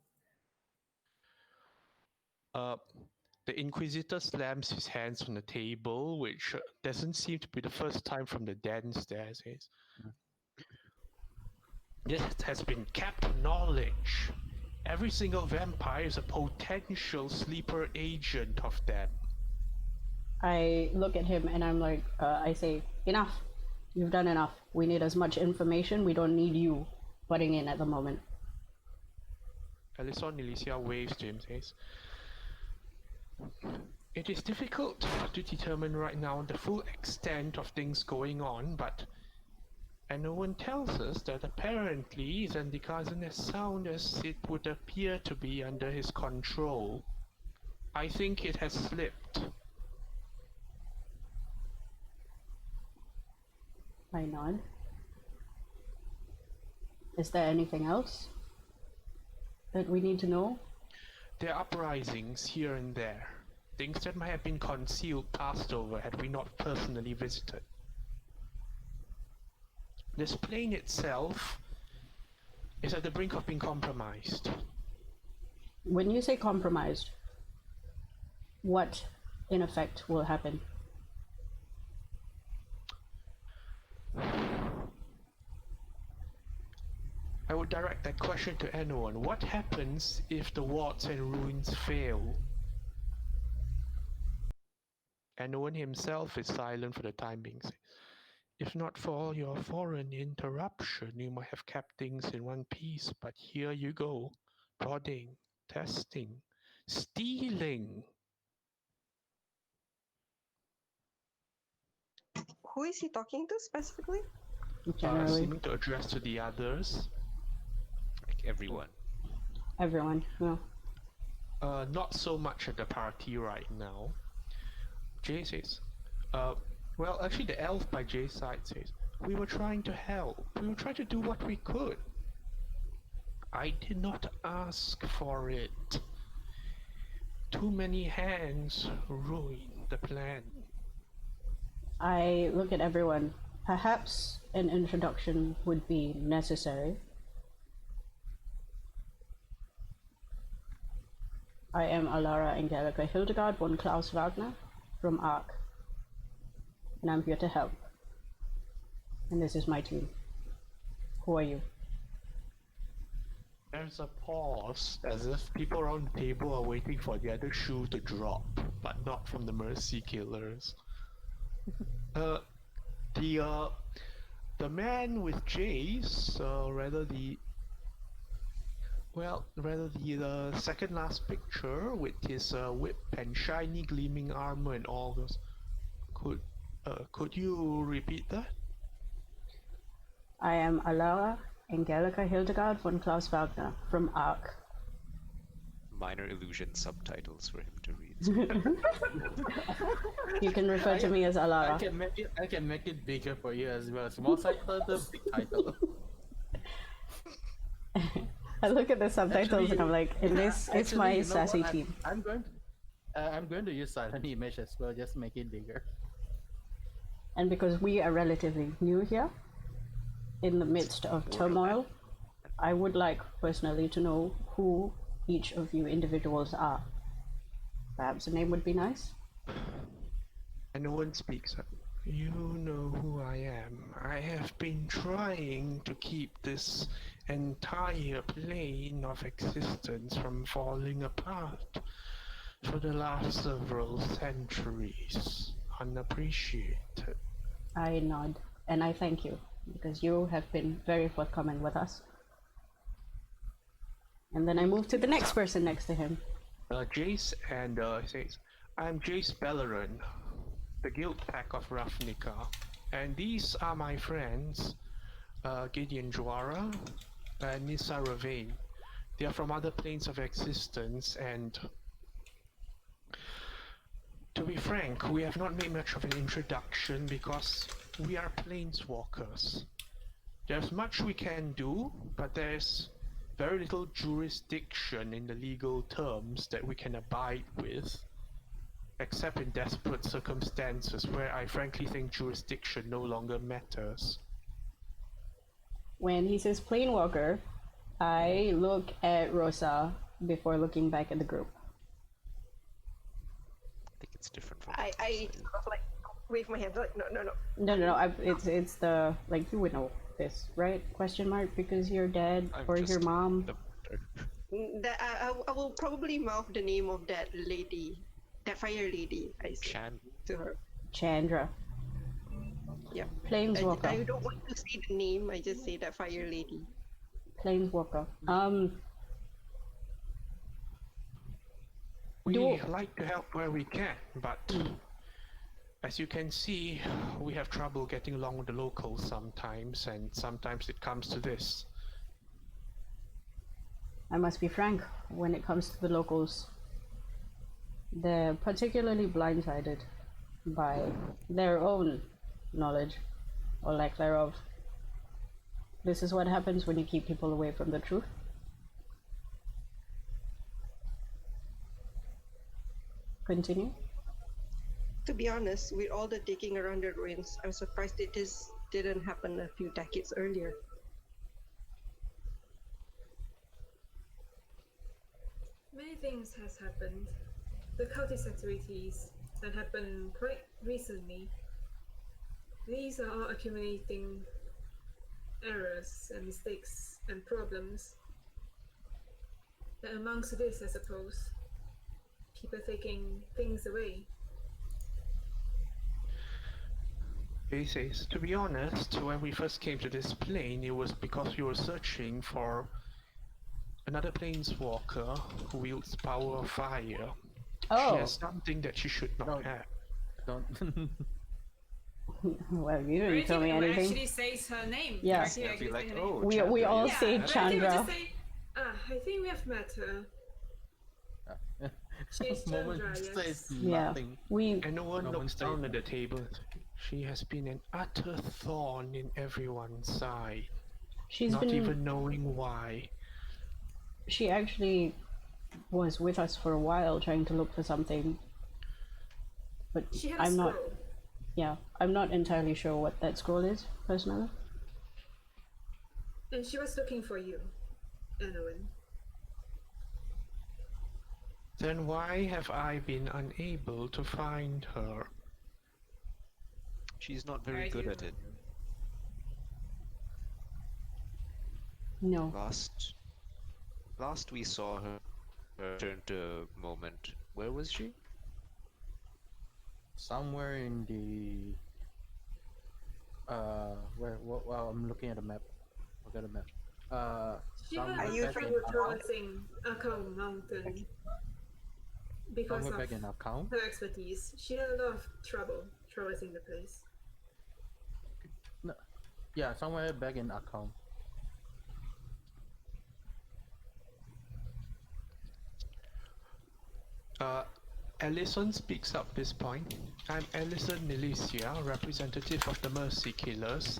The Inquisitor slams his hands on the table, which doesn't seem to be the first time from the dens there. Says, this has been kept knowledge. Every single vampire is a potential sleeper agent of them. I look at him and I'm like, I say, enough. You've done enough. We need as much information. We don't need you butting in at the moment. Alison Elysia waves to him, says, it is difficult to determine right now the full extent of things going on, but no one tells us that apparently Zendika isn't as sound as it would appear to be under his control. I think it has slipped. I nod. Is there anything else that we need to know? There are uprisings here and there. Things that might have been concealed, passed over, had we not personally visited. This plane itself is at the brink of being compromised. When you say compromised, what in effect will happen? I would direct that question to anyone. What happens if the wards and ruins fail? Anyone himself is silent for the time being. If not for your foreign interruption, you might have kept things in one piece, but here you go. Prodding, testing, stealing. Who is he talking to specifically? Generally, Seeming to address to the others. Like everyone. everyone. No. Not so much at the party right now. Jay says, well, actually the elf by Jay's side says, we were trying to help. We were trying to do what we could. I did not ask for it. Too many hands ruined the plan. I look at everyone. Perhaps an introduction would be necessary. I am Alara Angelica Hildegard von Klaus Wagner from ARC, and I'm here to help. And this is my team. Who are you? There's a pause, as if people around the table are waiting for the other shoe to drop, but not from the Mercy Killers. The man with Jace, rather the second last picture with his whip and shiny gleaming armor and all those. Could you repeat that? I am Alara Angelica Hildegard von Klaus Wagner from ARC. Minor illusion subtitles for him to read. You can refer to me as Alara. I can make it bigger for you as well. Small title, big title. I look at the subtitles and I'm like, in this, it's Actually, my you know sassy what? team. I'm going to use silent image as well, just make it bigger. And because we are relatively new here, in the midst of turmoil, I would like personally to know who each of you individuals are. Perhaps a name would be nice. And no one speaks up. You know who I am. I have been trying to keep this entire plane of existence from falling apart for the last several centuries, unappreciated. I nod, and I thank you, because you have been very forthcoming with us. And then I move to the next person next to him. Jace and says, I'm Jace Bellerin, the Guild Pack of Ravnica, and these are my friends, Gideon Juara and Nissa Ravane. They are from other planes of existence, and to be frank, we have not made much of an introduction because we are planeswalkers. There's much we can do, but there's very little jurisdiction in the legal terms that we can abide with, except in desperate circumstances where I frankly think jurisdiction no longer matters. When he says Planewalker, I look at Rosa before looking back at the group. I think it's different from. I sort of like wave my hand like no. No. It's the like you would know this, right? Question mark, because your dad I'm or just your mom. That I will probably mouth the name of that lady, that fire lady. I say Chan. to her. Chandra. Yeah. Planeswalker. I don't want to say the name. I just say that fire lady. Planeswalker. We like to help where we can, but as you can see, we have trouble getting along with the locals sometimes, and sometimes it comes to this. I must be frank, when it comes to the locals, they're particularly blindsided by their own knowledge, or lack thereof. This is what happens when you keep people away from the truth. Continue. To be honest, with all the digging around the ruins, I'm surprised this didn't happen a few decades earlier. Many things has happened. The cultist activities that happened quite recently. These are all accumulating errors and mistakes and problems. And amongst this, I suppose, people taking things away. He says, to be honest, when we first came to this plane, it was because we were searching for another planeswalker who wields power of fire. Oh. She has something that she should not have. Don't. Well, you didn't tell me anything. Actually says her name. Yeah. Actually, Yeah, be like, say her oh, name. We Chandra, all yes. say But I think we Chandra. just say, I think we have met her. She's Moment Chandra, yes. says Yeah. nothing. We And no one No looks one down says at the table. She has been an utter thorn in everyone's side, she's not been even knowing why. she actually was with us for a while trying to look for something. But She had a I'm not scroll, I'm not entirely sure what that scroll is, personally. and she was looking for you, Anowin. Then why have I been unable to find her? She's not very Right, good you- at it. No. Last we saw her turn to Moment. Where was she? Somewhere in the well, I'm looking at a map. Look at a map. She had Somewhere Are you a back trying in trouble to- traversing Akau Mountain because somewhere of back in account. her expertise. She had a lot of trouble traversing the place. No, yeah, somewhere back in account. Ellison speaks up this point. I'm Ellison Milicia, representative of the Mercy Killers.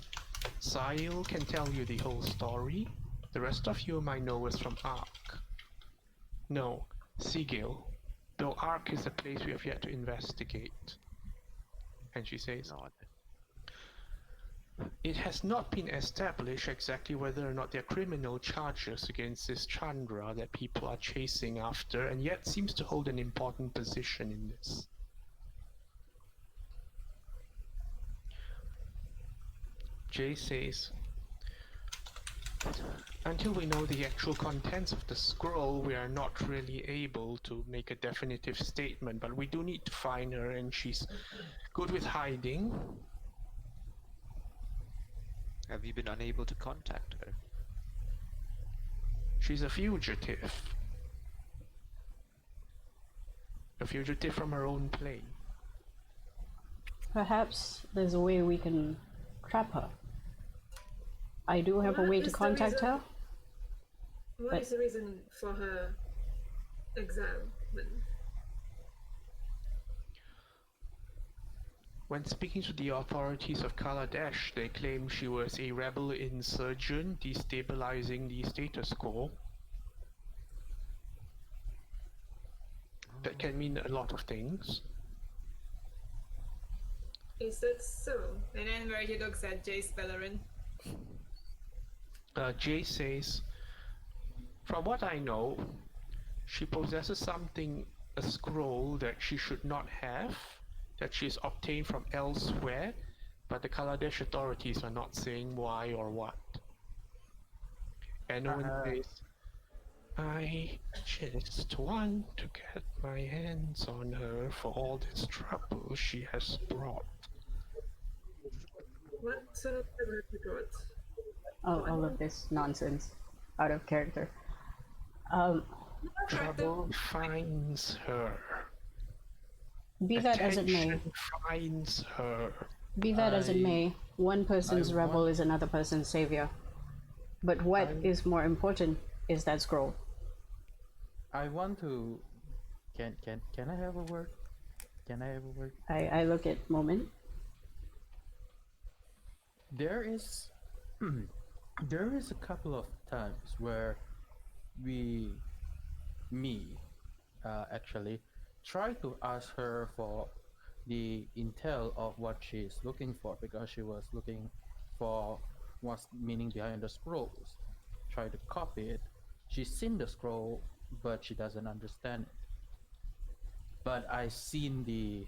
Sile can tell you the whole story. The rest of you might know us from Ark. No, Sigil. Though Ark is a place we have yet to investigate. And she says, No. It has not been established exactly whether or not there are criminal charges against this Chandra that people are chasing after, and yet seems to hold an important position in this. Jay says, until we know the actual contents of the scroll, we are not really able to make a definitive statement, but we do need to find her, and she's good with hiding. Have you been unable to contact her? She's a fugitive. A fugitive from her own plane. Perhaps there's a way we can trap her. I do have a What way to is the contact reason- her. What is the reason for her exam? When speaking to the authorities of Kaladesh, they claim she was a rebel insurgent destabilizing the status quo. That can mean a lot of things. Is that so? And then where he looks at Jace Bellerin. Jay says, from what I know, she possesses something, a scroll that she should not have, that she's obtained from elsewhere, but the Kaladesh authorities are not saying why or what. And no one says, I just want to get my hands on her for all this trouble she has brought. What sort of trouble have you brought? All of this nonsense, out of character. Trouble finds her. Be that as it may, Attention finds her. be that as it may, one person's I rebel is another person's savior. But what is more important is that scroll. I want to. Can I have a word? Can I have a word? I look at Moment. There is there is a couple of times where actually try to ask her for the intel of what she's looking for, because she was looking for what's meaning behind the scrolls. Try to copy it. She's seen the scroll, but she doesn't understand it. But I seen the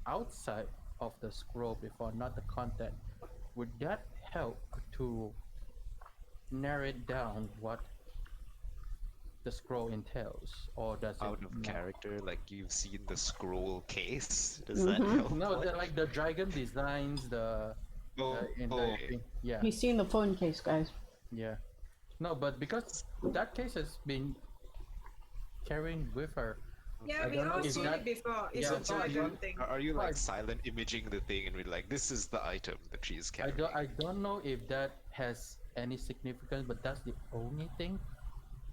outside of the scroll before, not the content. Would that help to narrow it down what the scroll entails, or does it Out of not? character, like you've seen the scroll case? Does that help? No, like the dragon designs, Okay. yeah, He's seen the phone case, guys. yeah. No, but because that case has been carrying with her. Yeah, I we don't know all if seen that- it before. It's yeah, a so dragon thing. Are you like Right. silent imaging the thing and we're like, this is the item that she is carrying? I don't know if that has any significance, but that's the only thing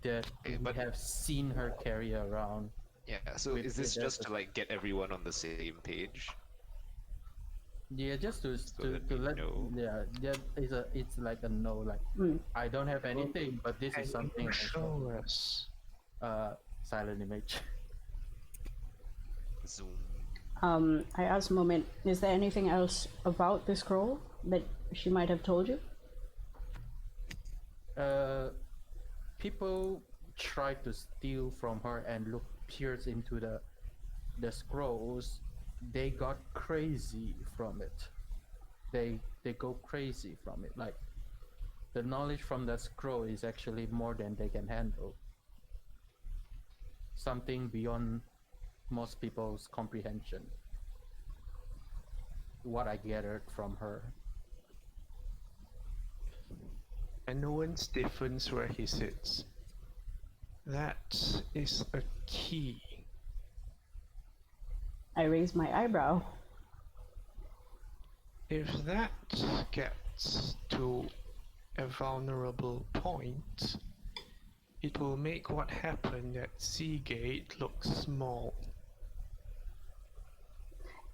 that Okay, we but- have seen her carry around. Yeah, so With- is this with just that- to like get everyone on the same page? Yeah, just to that we let know. yeah, it's like a no, like I don't have anything, but this is something I can show. Show us. Silent image. Zoom. I asked Moment, is there anything else about the scroll that she might have told you? People try to steal from her and peers into the scrolls. They got crazy from it. They go crazy from it. Like the knowledge from the scroll is actually more than they can handle. Something beyond most people's comprehension. What I gathered from her. And no one stiffens where he sits. That is a key. I raise my eyebrow. If that gets to a vulnerable point, it will make what happened at Seagate look small.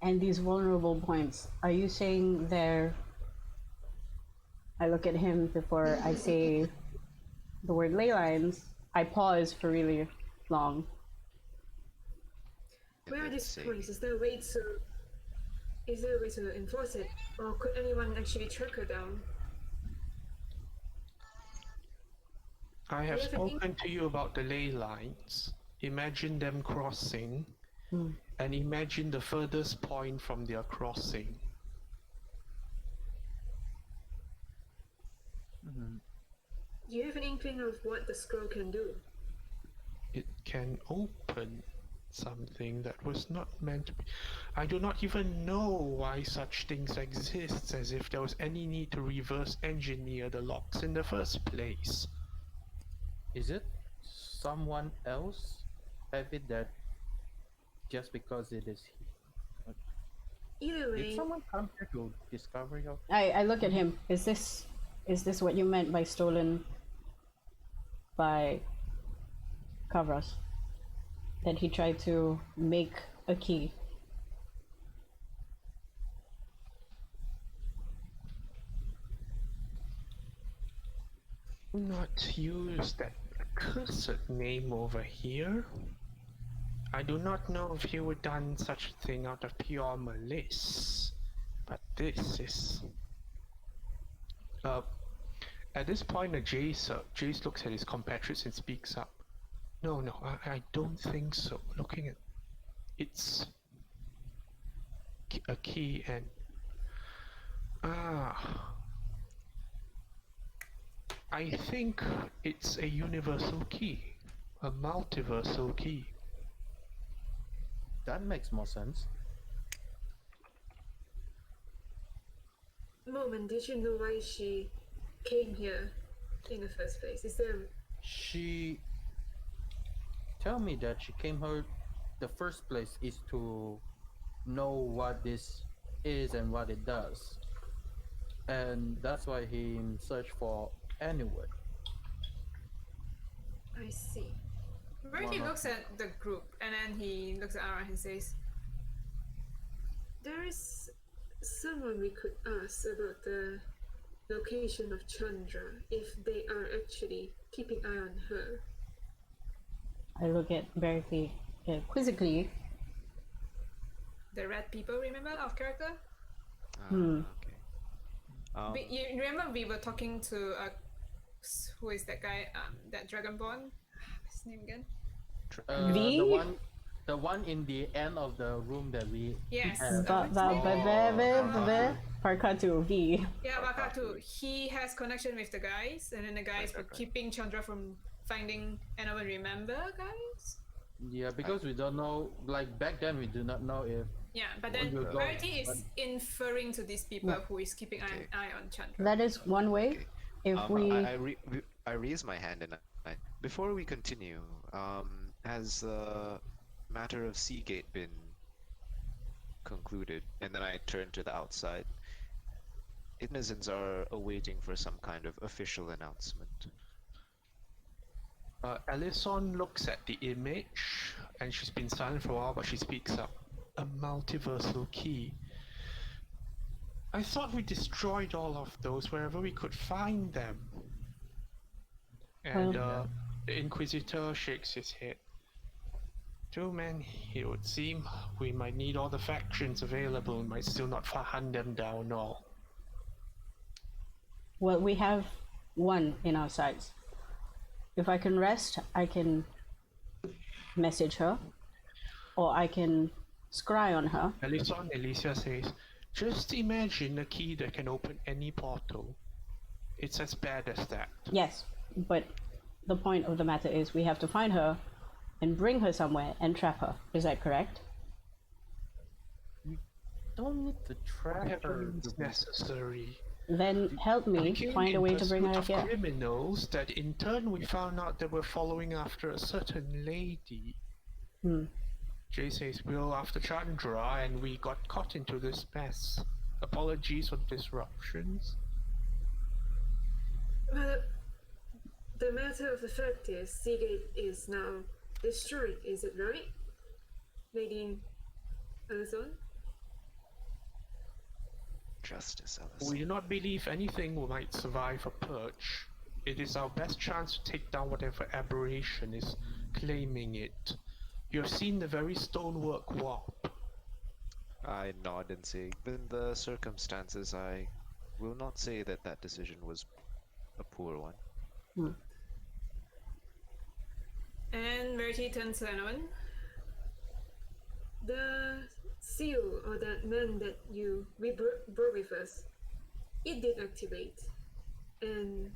And these vulnerable points, are you saying they're... I look at him before I say the word ley lines. I pause for really long. And Where are then these say, points? Is there a way to Is there a way to enforce it? Or could anyone actually track her down? I have Do you have any- spoken to you about the ley lines. Imagine them crossing, and imagine the furthest point from their crossing. Do you have an inkling of what the scroll can do? It can open something that was not meant to be. I do not even know why such things exist, as if there was any need to reverse engineer the locks in the first place. Is it someone else have it that just because it is Either way, did someone come here to discover your I look at him. Is this what you meant by stolen by Kavras? That he tried to make a key. Do not use that accursed name over here. I do not know if he would done such a thing out of pure malice, but this is... At this point, Jace looks at his compatriots and speaks up. No, I don't think so. Looking at... It's... a key and... I think it's a universal key. A multiversal key. that makes more sense. Moment, did you know why she came here in the first place? Is there... She tell me that she came here the first place is to know what this is and what it does. And that's why he in search for anyone. I see. Verity looks at the group and then he looks around and says, There is someone we could ask about the location of Chandra, if they are actually keeping eye on her. I look at Verity quizzically. the red people, remember, off character? Okay. You remember we were talking to who is that guy? That Dragonborn? What's his name again? V? The one in the end of the room that we Yes. Parkatu V. Yeah, Wakatu. He has connection with the guys, and then the guys were keeping Chandra from finding anyone remember, guys? Yeah, because we don't know, like back then we do not know if Yeah, but then you go, Verity is inferring to these people who is keeping an eye on Chandra. That is one way. If we I raise my hand and before we continue, has the matter of Seagate been concluded? And then I turn to the outside. Innocents are awaiting for some kind of official announcement. Alison looks at the image, and she's been silent for a while, but she speaks up. A multiversal key. I thought we destroyed all of those wherever we could find them. And the Inquisitor shakes his head. Too many, it would seem. We might need all the factions available and might still not hunt them down all. well, we have one in our sights. If I can rest, I can message her, or I can scry on her. Alison, Alicia says, just imagine a key that can open any portal. It's as bad as that. Yes, but the point of the matter is we have to find her and bring her somewhere and trap her. Is that correct? don't need to track Whatever her. is necessary. Then help me Came find a in way to bring her pursuit of here. criminals that in turn we found out they were following after a certain lady. Jay says we're after Chandra and we got caught into this mess. Apologies for disruptions. Well, the matter of the fact is, Seagate is now destroyed, is it right? Lady Alison? Justice, Alice. We do not believe anything might survive a purge. It is our best chance to take down whatever aberration is claiming it. You have seen the very stonework warp. I nod and say, given the circumstances, I will not say that that decision was a poor one. And Verity turns to Anoan. The seal or that man that we brought with us, it did activate. And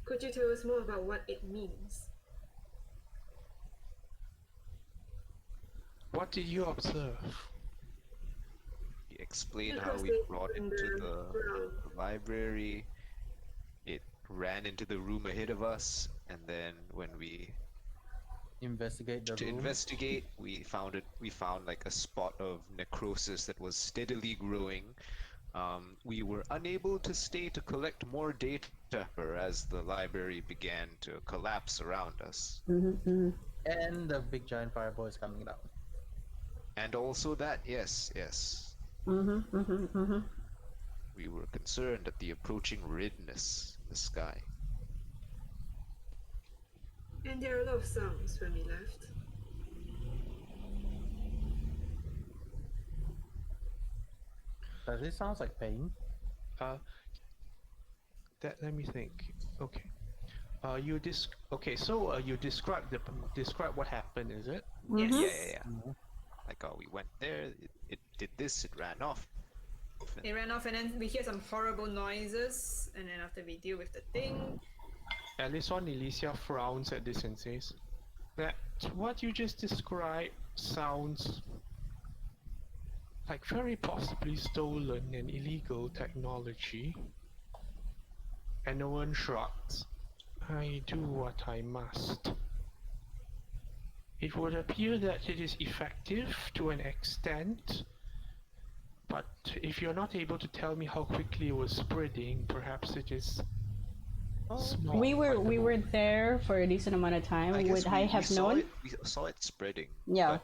could you tell us more about what it means? What did you observe? He explained It how was we like brought it in to the the ground. library. It ran into the room ahead of us, and then when we Investigate the to room. investigate, we found like a spot of necrosis that was steadily growing. We were unable to stay to collect more data as the library began to collapse around us. And the big giant fireball is coming down. And also that, yes. We were concerned at the approaching redness in the sky. And there are a lot of sounds when we left. Does it sound like pain? Let me think. Okay. You describe what happened, is it? Yes. Yeah. Like, we went there, it did this, it ran off. It ran off, and then we hear some horrible noises, and then after we deal with the thing, Alison Elysia frowns at this and says, that what you just described sounds like very possibly stolen and illegal technology. And no one shrugs. I do what I must. It would appear that it is effective to an extent, but if you're not able to tell me how quickly it was spreading, perhaps it is small. We were there for a decent amount of time. Would I have known? We saw it spreading. Yeah.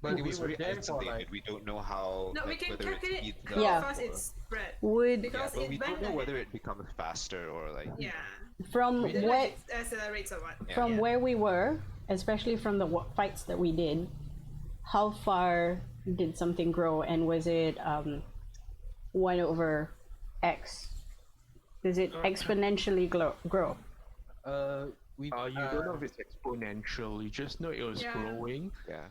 But it we was were very there for, isolated. like- We don't know how. no, we like, can whether it's calculate either- how Yeah. fast it spread. Would Because but it we went don't know ahead. whether it becomes faster or like. Yeah. from We don't know what if it accelerates or what. from Yeah. where we were, especially from the fights that we did, how far did something grow, and was it 1/x? Does it exponentially grow? We You don't know if it's exponential, you just know it was Yeah. growing. Yeah.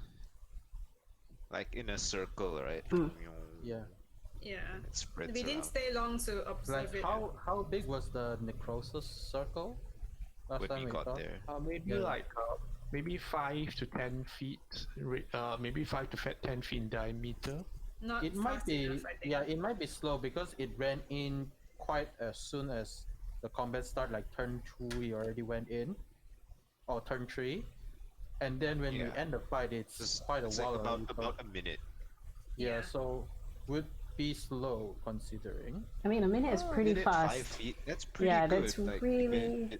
Like in a circle, right? Yeah. Yeah. It spreads We didn't around. stay long to observe Like it. how big was the necrosis circle last When time we got saw? there. Maybe Yeah. like maybe 5 to 10 feet, maybe 5 to 10 feet in diameter. Not It might fast be enough, I think. it might be slow because it ran in quite as soon as the combat started. Like turn 2, we already went in, or turn 3, and then when we Yeah. end the fight, it's It's quite a like while. already, so- about a minute. yeah, Yeah. so would be slow considering. I mean, a minute is pretty Minute, fast. 5 feet. That's pretty Yeah, good. that's like, really-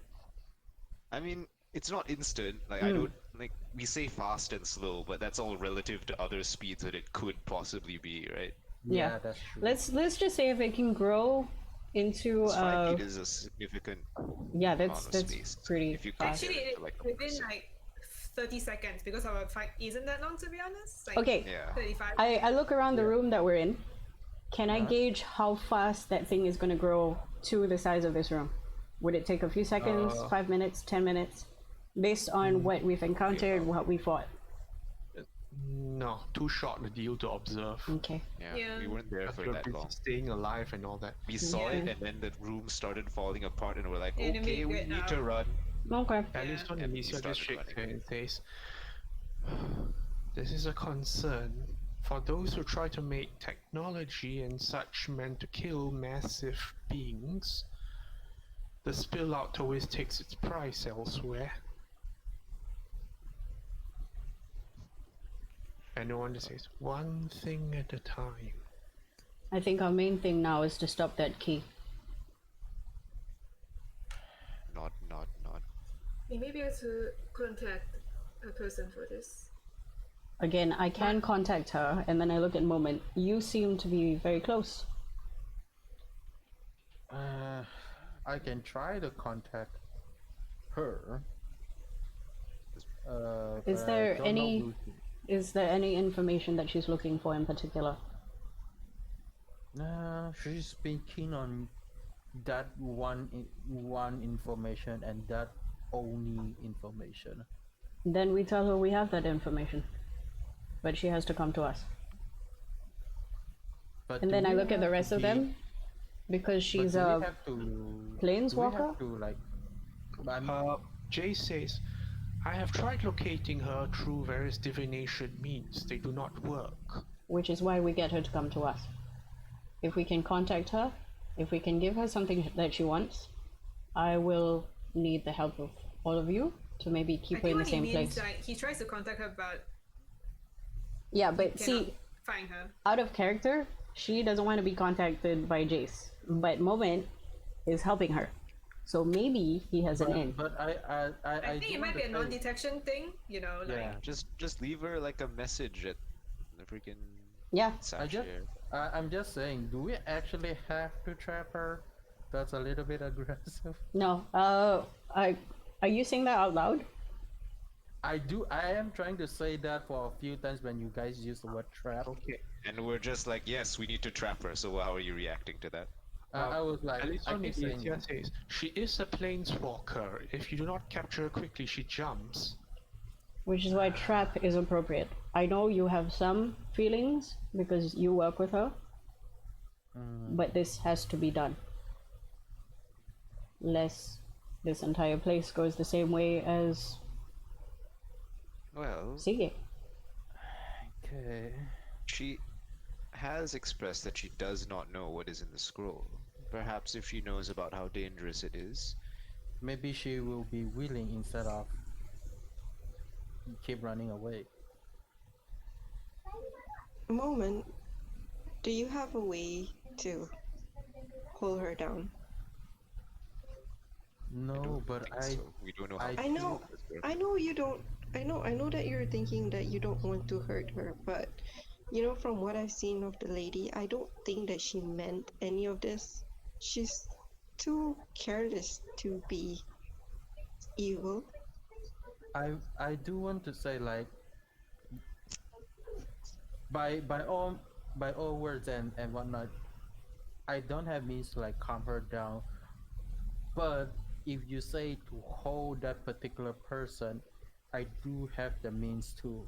I mean, it's not instant. Like I don't like we say fast and slow, but that's all relative to other speeds that it could possibly be, right? Yeah. That's true. Let's just say if it can grow into 5 feet is a significant yeah, amount that's of space. pretty If you fast. compare Actually, it to, like, a within person. like 30 seconds, because our fight isn't that long, to be honest. Like, Okay, Yeah. 35. I look around the room that we're in. Can I gauge how fast that thing is going to grow to the size of this room? Would it take a few seconds, 5 minutes, 10 minutes, based on what we've encountered, what we fought? No, too short a deal to observe. Okay. Yeah, Yeah. we weren't there for You're that busy long. staying alive and all that. We saw Yeah. it, and then the room started falling apart, and we're like, Enemy okay, we good need to now. run. Okay. Alison and and we Lisa started just shake running. hands and says, this is a concern for those who try to make technology and such meant to kill massive beings. The spill out always takes its price elsewhere. And no one just says, one thing at a time. I think our main thing now is to stop that key. Nod. We may be able to contact a person for this. Again, I can contact her, and then I look at Moment. You seem to be very close. I can try to contact her. Is but I there don't know any- who to- Is there any information that she's looking for in particular? She's been keen on that one information and that only information. Then we tell her we have that information, but she has to come to us. But And do then I we look at the have rest to of be- them, because she's but do we a have to planeswalker? Do we have to like? Jay says, I have tried locating her through various divination means. They do not work. Which is why we get her to come to us. If we can contact her, if we can give her something that she wants, I will need the help of all of you to maybe keep her in the same place. Like, he tries to contact her, but Yeah, but cannot see, find her. out of character, she doesn't want to be contacted by Jace, but Moment is helping her. So maybe he has an in. But I think it might be a non-detection thing, you know, like Yeah. Just leave her like a message at the freaking Yeah. I'm just saying, do we actually have to trap her? That's a little bit aggressive. No. Are you saying that out loud? I am trying to say that for a few times when you guys use the word trap. Okay. And we're just like, yes, we need to trap her. So how are you reacting to that? I was like, Alison saying, says, she is a planeswalker. If you do not capture her quickly, she jumps. Which is why trap is appropriate. I know you have some feelings because you work with her, but this has to be done. Lest this entire place goes the same way as Well, Sige. okay. she has expressed that she does not know what is in the scroll. Perhaps if she knows about how dangerous it is. Maybe she will be willing instead of keep running away. Moment, do you have a way to hold her down? No, but think so. We don't know how. I know you don't. I know that you're thinking that you don't want to hurt her, but you know, from what I've seen of the lady, I don't think that she meant any of this. She's too careless to be evil. I do want to say, like, by all words and whatnot, I don't have means to like calm her down. But if you say to hold that particular person, I do have the means to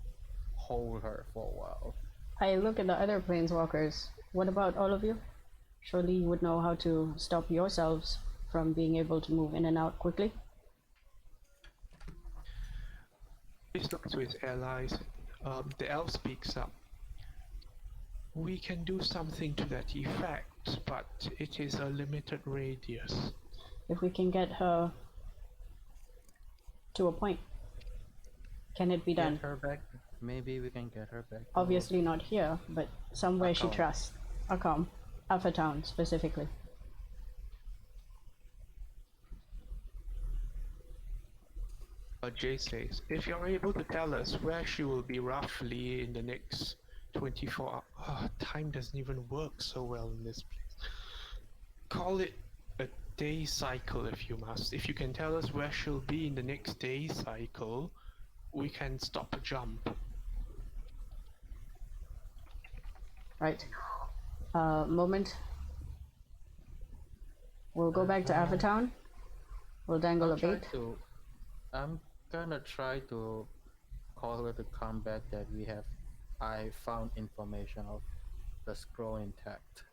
hold her for a while. I look at the other planeswalkers. What about all of you? Surely you would know how to stop yourselves from being able to move in and out quickly. He looks to his allies. The elf speaks up. We can do something to that effect, but it is a limited radius. If we can get her to a point, can it be done? Get her back. Maybe we can get her back. Obviously not here, but somewhere she Akam. trusts. Akam. Alpha Town specifically. Jay says, if you're able to tell us where she will be roughly in the next 24 hours. Oh, time doesn't even work so well in this place. Call it a day cycle if you must. If you can tell us where she'll be in the next day cycle, we can stop a jump. Right. Moment. We'll go back to Alpha Town. We'll dangle a bait. I'm gonna try to call her to come back that I found information of the scroll intact,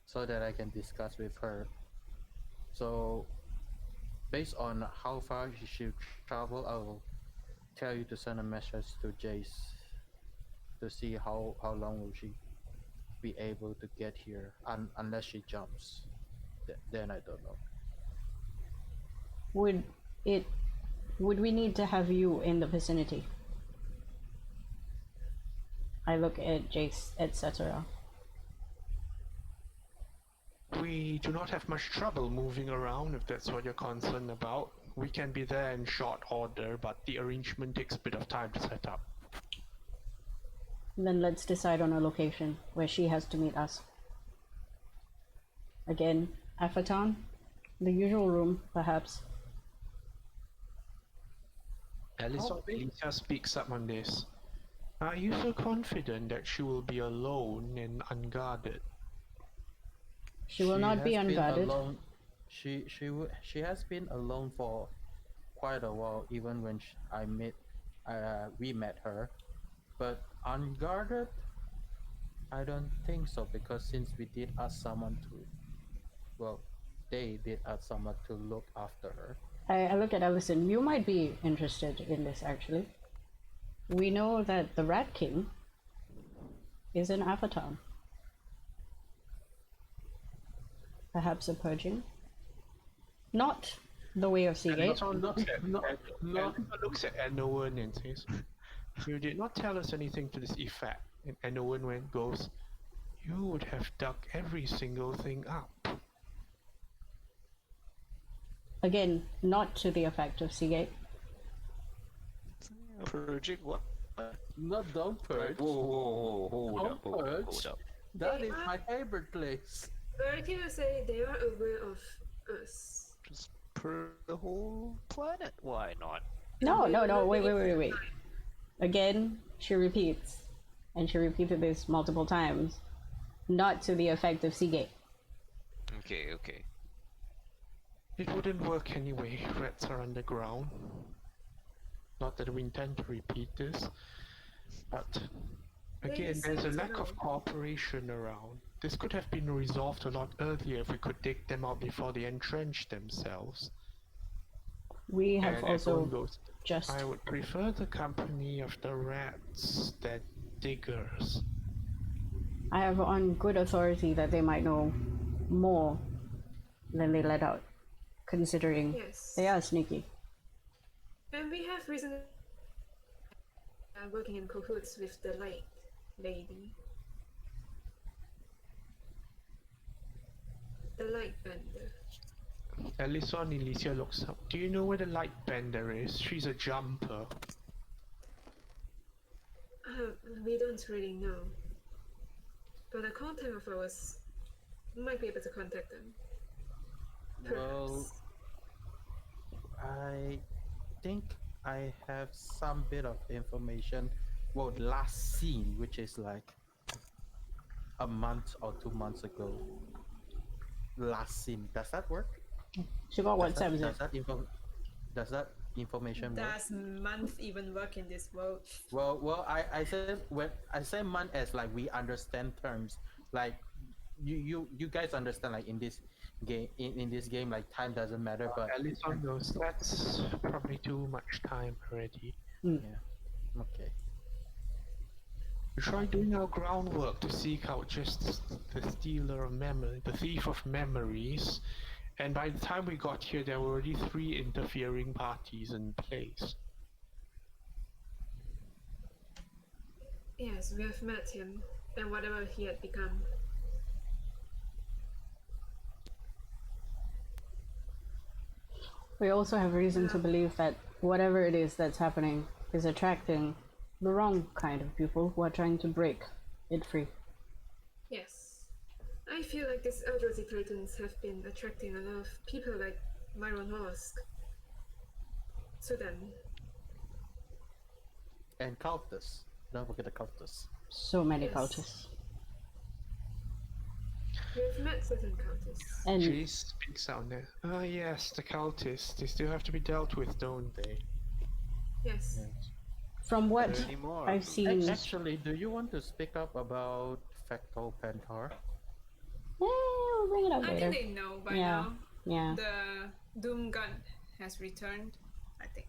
so that I can discuss with her. So based on how far she should travel, I will tell you to send a message to Jace to see how long will she be able to get here, unless she jumps. Then I don't know. Would we need to have you in the vicinity? I look at Jace, etc. We do not have much trouble moving around if that's what you're concerned about. We can be there in short order, but the arrangement takes a bit of time to set up. Then let's decide on a location where she has to meet us. Again, Alpha Town? The usual room, perhaps. Alison Alicia speaks up on this. Are you so confident that she will be alone and unguarded? She will not be has been unguarded. alone. She has been alone for quite a while, even when we met her. But unguarded, I don't think so, because since we did ask someone to, well, they did ask someone to look after her. I look at Allison. You might be interested in this, actually. We know that the Rat King is in Avatar. Perhaps a purging? Not the way of Seagate. Alison looks at Enowen and says, "You did not tell us anything to this effect." And Enowen goes, "You would have dug every single thing up." Again, not to the effect of Seagate. Purging what? Not don't purge. Whoa, hold Don't up, hold purge. up. That is my favorite place. Verity will say they are aware of us. Just purge the whole planet. Why not? No, wait. Again, she repeats, and she repeated this multiple times, not to the effect of Seagate. Okay. It wouldn't work anyway. Rats are underground. Not that we intend to repeat this, but again, there's a lack of cooperation around. This could have been resolved a lot earlier if we could dig them out before they entrench themselves. We have And also everyone goes, just... I would prefer the company of the rats than diggers. I have on good authority that they might know more than they let out, considering Yes. they are sneaky. And we have reason working in cahoots with the light lady. The light bender. Alison Elysia looks up. Do you know where the light bender is? She's a jumper. We don't really know. But a contact of ours might be able to contact them. Well, Perhaps. I think I have some bit of information. Well, last seen, which is like a month or 2 months ago. Last seen. Does that work? She got WhatsApp, is it? Does that information work? Does month even work in this world? Well, I say month as like we understand terms. Like you guys understand, like in this game, in this game, like time doesn't matter. But Alison knows that's probably too much time already. yeah, okay. We tried doing our groundwork to seek out just the stealer of memory, the thief of memories, and by the time we got here, there were already 3 interfering parties in place. Yes, we have met him, and whatever he had become. We also have reason to believe that whatever it is that's happening is attracting the wrong kind of people who are trying to break it free. Yes. I feel like these elderly Titans have been attracting a lot of people like Myron Hosk to them. And cultists. Don't forget the cultists. So many Yes. cultists. We've met certain cultists. And She speaks out there. Ah, yes, the cultists. They still have to be dealt with, don't they? Yes. from what Any more? I've seen... Actually, do you want to speak up about Facto Pentar? we'll bring it up I later. think they know by Yeah. now. Yeah. The Doom Gun has returned. I think.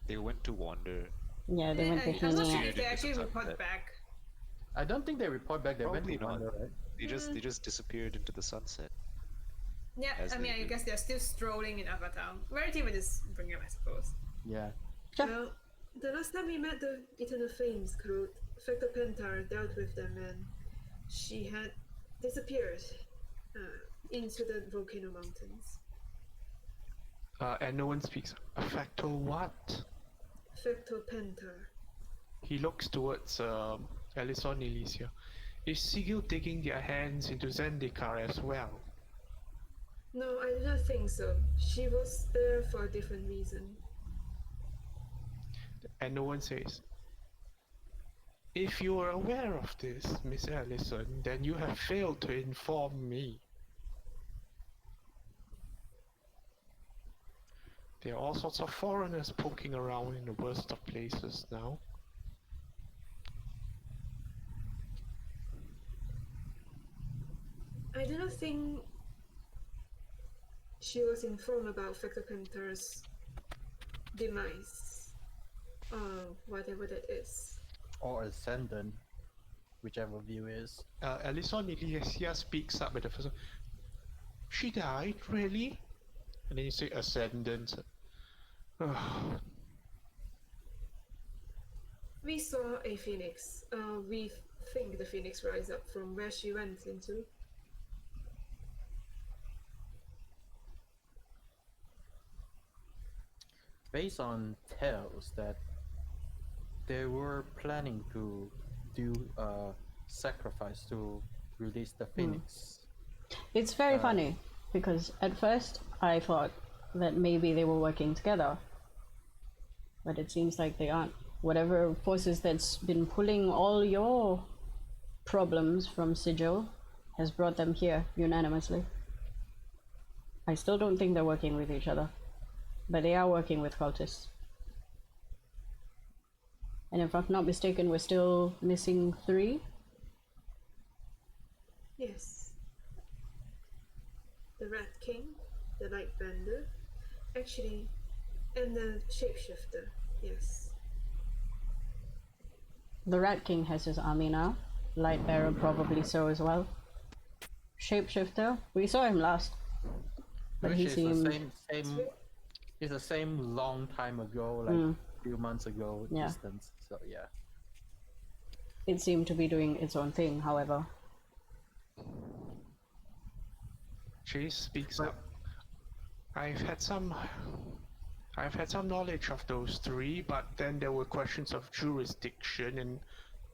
They went to wander. Yeah, they went to I'm not sure Henia. if they actually Something report that- back. I don't think they report back. They Probably went to not. Wonder, right? They just disappeared into the sunset. Yeah, As I mean, they I do. guess they're still strolling in Avatar. Rarity would just bring them, I suppose. Yeah. Sure. Well, the last time we met the Eternal Flames crew, Factor Pentar dealt with them and she had disappeared into the volcano mountains. And no one speaks. A factal what? Factor Pentar. He looks towards Alison Elysia. Is Sigil digging their hands into Zendikar as well? No, I do not think so. She was there for a different reason. And no one says, if you are aware of this, Miss Allison, then you have failed to inform me. There are all sorts of foreigners poking around in the worst of places now. I do not think she was informed about Factor Panther's demise, or whatever that is. Or Ascendant, whichever view is. Alison Iliasia speaks up with the first one. She died, really? And then you say Ascendant. We saw a phoenix. We think the phoenix rise up from where she went into. Based on tales that they were planning to do a sacrifice to release the phoenix. It's very funny because at first I thought that maybe they were working together, but it seems like they aren't. Whatever forces that's been pulling all your problems from Sigil has brought them here unanimously. I still don't think they're working with each other, but they are working with cultists. And if I'm not mistaken, we're still missing 3. Yes. The Rat King, the Light Bender, actually, and the Shapeshifter, yes. The Rat King has his army now. Lightbearer probably so as well. Shapeshifter, we saw him last, but Which he is seemed... the same. It's the same long time ago, like a few months ago Yeah. distance. So yeah. It seemed to be doing its own thing, however. Chase speaks up. I've had some knowledge of those 3, but then there were questions of jurisdiction, and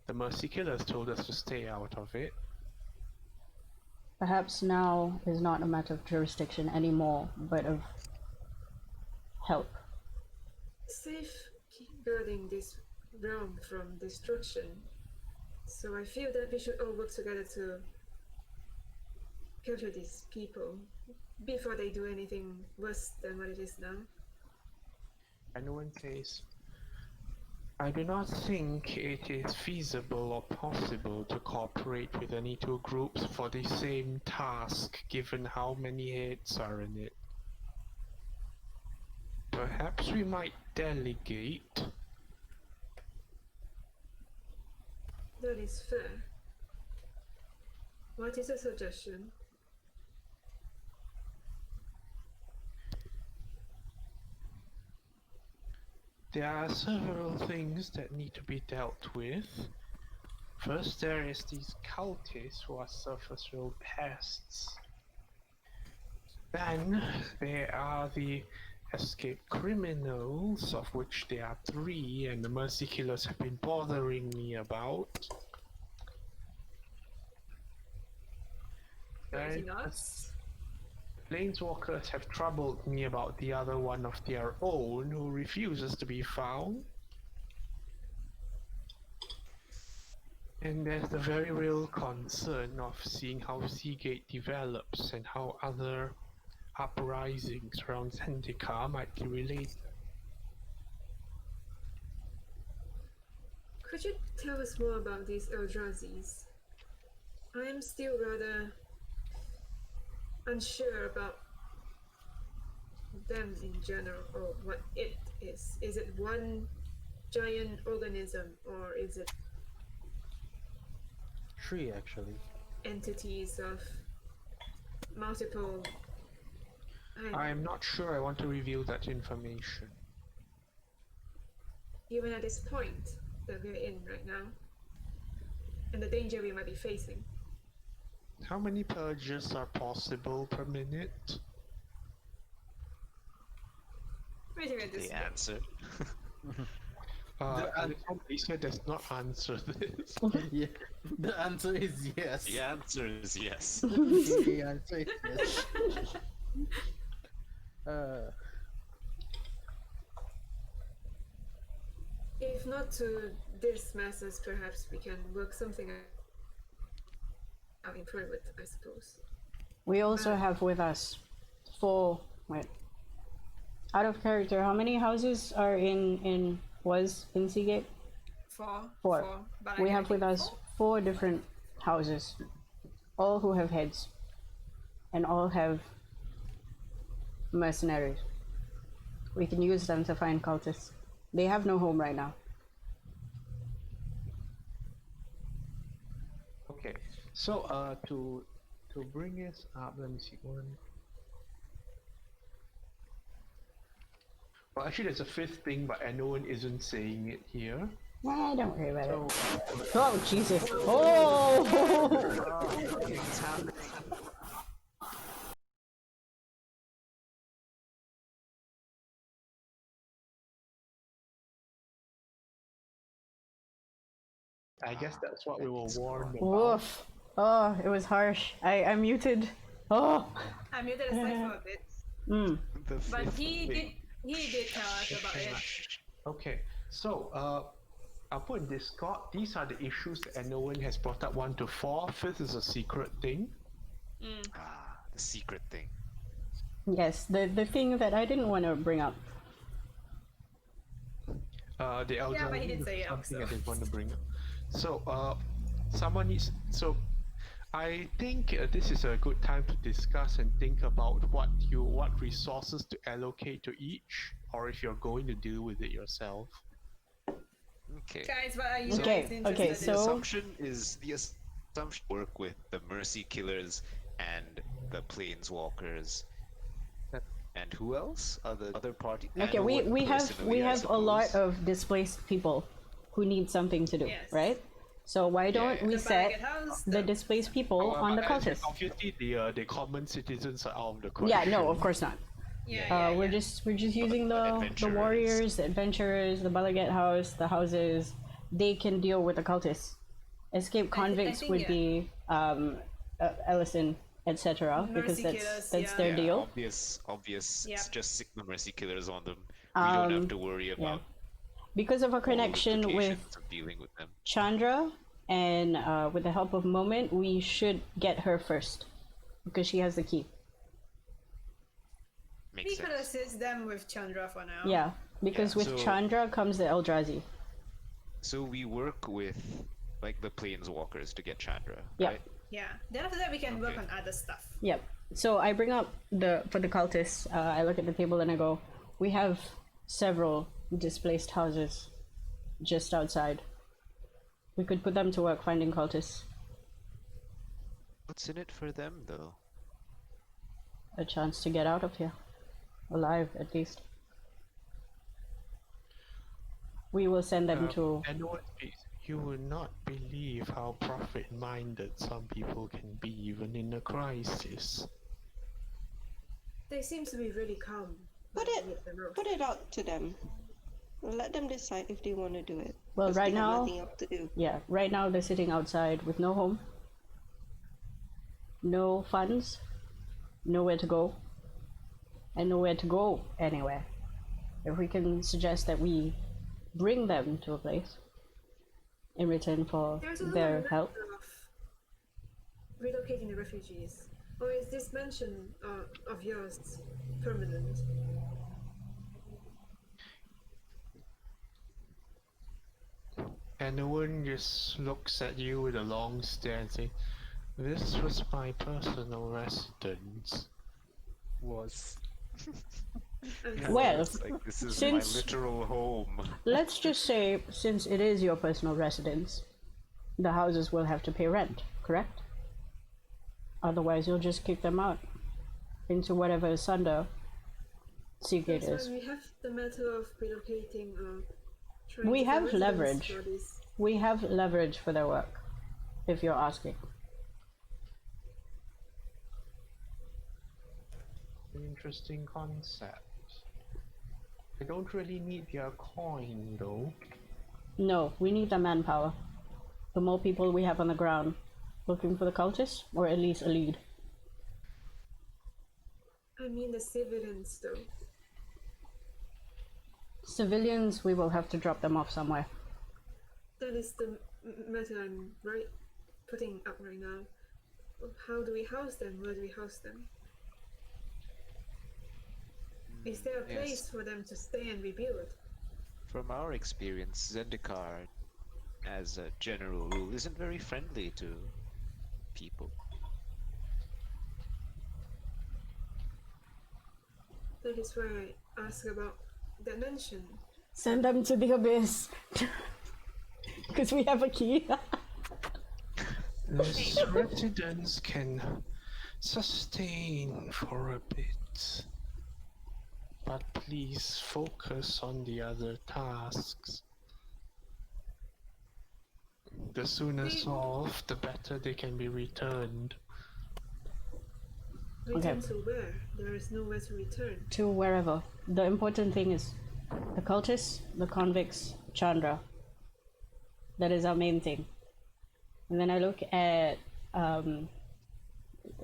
the Mercy Killers told us to stay out of it. Perhaps now is not a matter of jurisdiction anymore, but of help. Safeguarding this realm from destruction. So I feel that we should all work together to capture these people before they do anything worse than what it is now. And no one says, I do not think it is feasible or possible to cooperate with any 2 groups for the same task, given how many heads are in it. Perhaps we might delegate. That is fair. What is a suggestion? There are several things that need to be dealt with. First, there is these cultists who are surface road pests. Then, there are the escaped criminals, of which there are 3, and the Mercy Killers have been bothering me about. Anything And else? Planeswalkers have troubled me about the other one of their own who refuses to be found. And there's the very real concern of seeing how Seagate develops and how other uprisings around Zendikar might be related. Could you tell us more about these Eldrazi's? I am still rather unsure about them in general, or what it is. Is it one giant organism, or is it 3 actually. entities of multiple? I'm not sure I want to reveal that information. Even at this point that we're in right now, and the danger we might be facing. How many purges are possible per minute? Wait a minute, this The answer. Lisa does not answer this. Yeah. The answer is yes. The answer is yes. The answer is yes. If not to this masses, perhaps we can work something out in private, I suppose. We also have with us 4. Wait. Out of character, how many houses are in Seagate? 4. 4. But We I have with think us 4 different houses, all who have heads, and all have mercenaries. We can use them to find cultists. They have no home right now. Okay, so to bring us up, let me see one. Well, actually, there's a 5th thing, but no one isn't saying it here. Well, don't worry about So, it. Oh, Jesus. Oh! I guess that's what we were warned about. Woof. Oh, it was harsh. I muted. Oh. I muted aside for a bit. But he did tell us about it. Okay, so I'll put in Discord. These are the issues that no one has brought up 1 to 4. 5th is a secret thing. The secret thing. Yes, the thing that I didn't want to bring up. The elderly but he did is say it something I also. didn't want to bring up. So someone needs. So I think this is a good time to discuss and think about what resources to allocate to each, or if you're going to deal with it yourself. Okay. Guys, what are you Okay, guys okay, interested The in? so- assumption work with the mercy killers and the planeswalkers. And who else? Other party. Okay, and we what have personally, I a lot suppose. of displaced people who need something to do, Yes. right? So why don't we The set Barricade House, the displaced people on the cultists? Obviously, the common citizens are out of the question. Yeah, no, of course not. We're just using the adventurers. warriors, the adventurers, the Barricade House, the houses. They can deal with the cultists. Escape convicts think, would yeah. be Ellison, etc. Because Mercy killers, that's yeah. their deal. Obvious. Yeah. Just stick the mercy killers on them. We don't have to worry about Because of our all the connection with implications of dealing with them. Chandra and with the help of Moment, we should get her first because she has the key. Makes We could sense. assist them with Chandra for now. Yeah, because with so- Chandra comes the Eldrazi. So we work with like the planeswalkers to get Chandra. Yeah. Right? Yeah. Then after that, we can work Okay. on other stuff. Yep. So I bring up for the cultists. I look at the table and I go, we have several displaced houses just outside. We could put them to work finding cultists. What's in it for them though? A chance to get out of here, alive at least. We will send them to. And you will not believe how profit-minded some people can be even in a crisis. They seem to be really calm. Put when they hit the roof. it out to them. Let them decide if they want to do it. Well, 'cause right they have now- nothing else to do. Yeah, right now they're sitting outside with no home, no funds, nowhere to go, and nowhere to go anywhere. If we can suggest that we bring them to a place in return for There's a their little help. matter of relocating the refugees. Or is this mention of yours permanent? And no one just looks at you with a long stare and say, "This was my personal residence." Was Well, It's like this is since- my literal home. Let's just say, since it is your personal residence, the houses will have to pay rent, correct? Otherwise, you'll just kick them out into whatever is under Seagate That's is. why we have the matter of relocating. Trying We to have find residence leverage. for this. We have leverage for their work, if you're asking. An interesting concept. I don't really need their coin though. No, we need the manpower. The more people we have on the ground looking for the cultists, or at least a lead. I mean the civilians, though. Civilians, we will have to drop them off somewhere. That is the matter I'm putting up right now. How do we house them? Where do we house them? Is there a place Yes. for them to stay and rebuild? From our experience, Zendikar, as a general rule, isn't very friendly to people. That is why I ask about dimension. Send them to the abyss. Because we have a key. This residence can sustain for a bit. But please focus on the other tasks. The sooner solved, the better they can be returned. Return to where? There is nowhere to return. To wherever. The important thing is the cultists, the convicts, Chandra. That is our main thing. And then I look at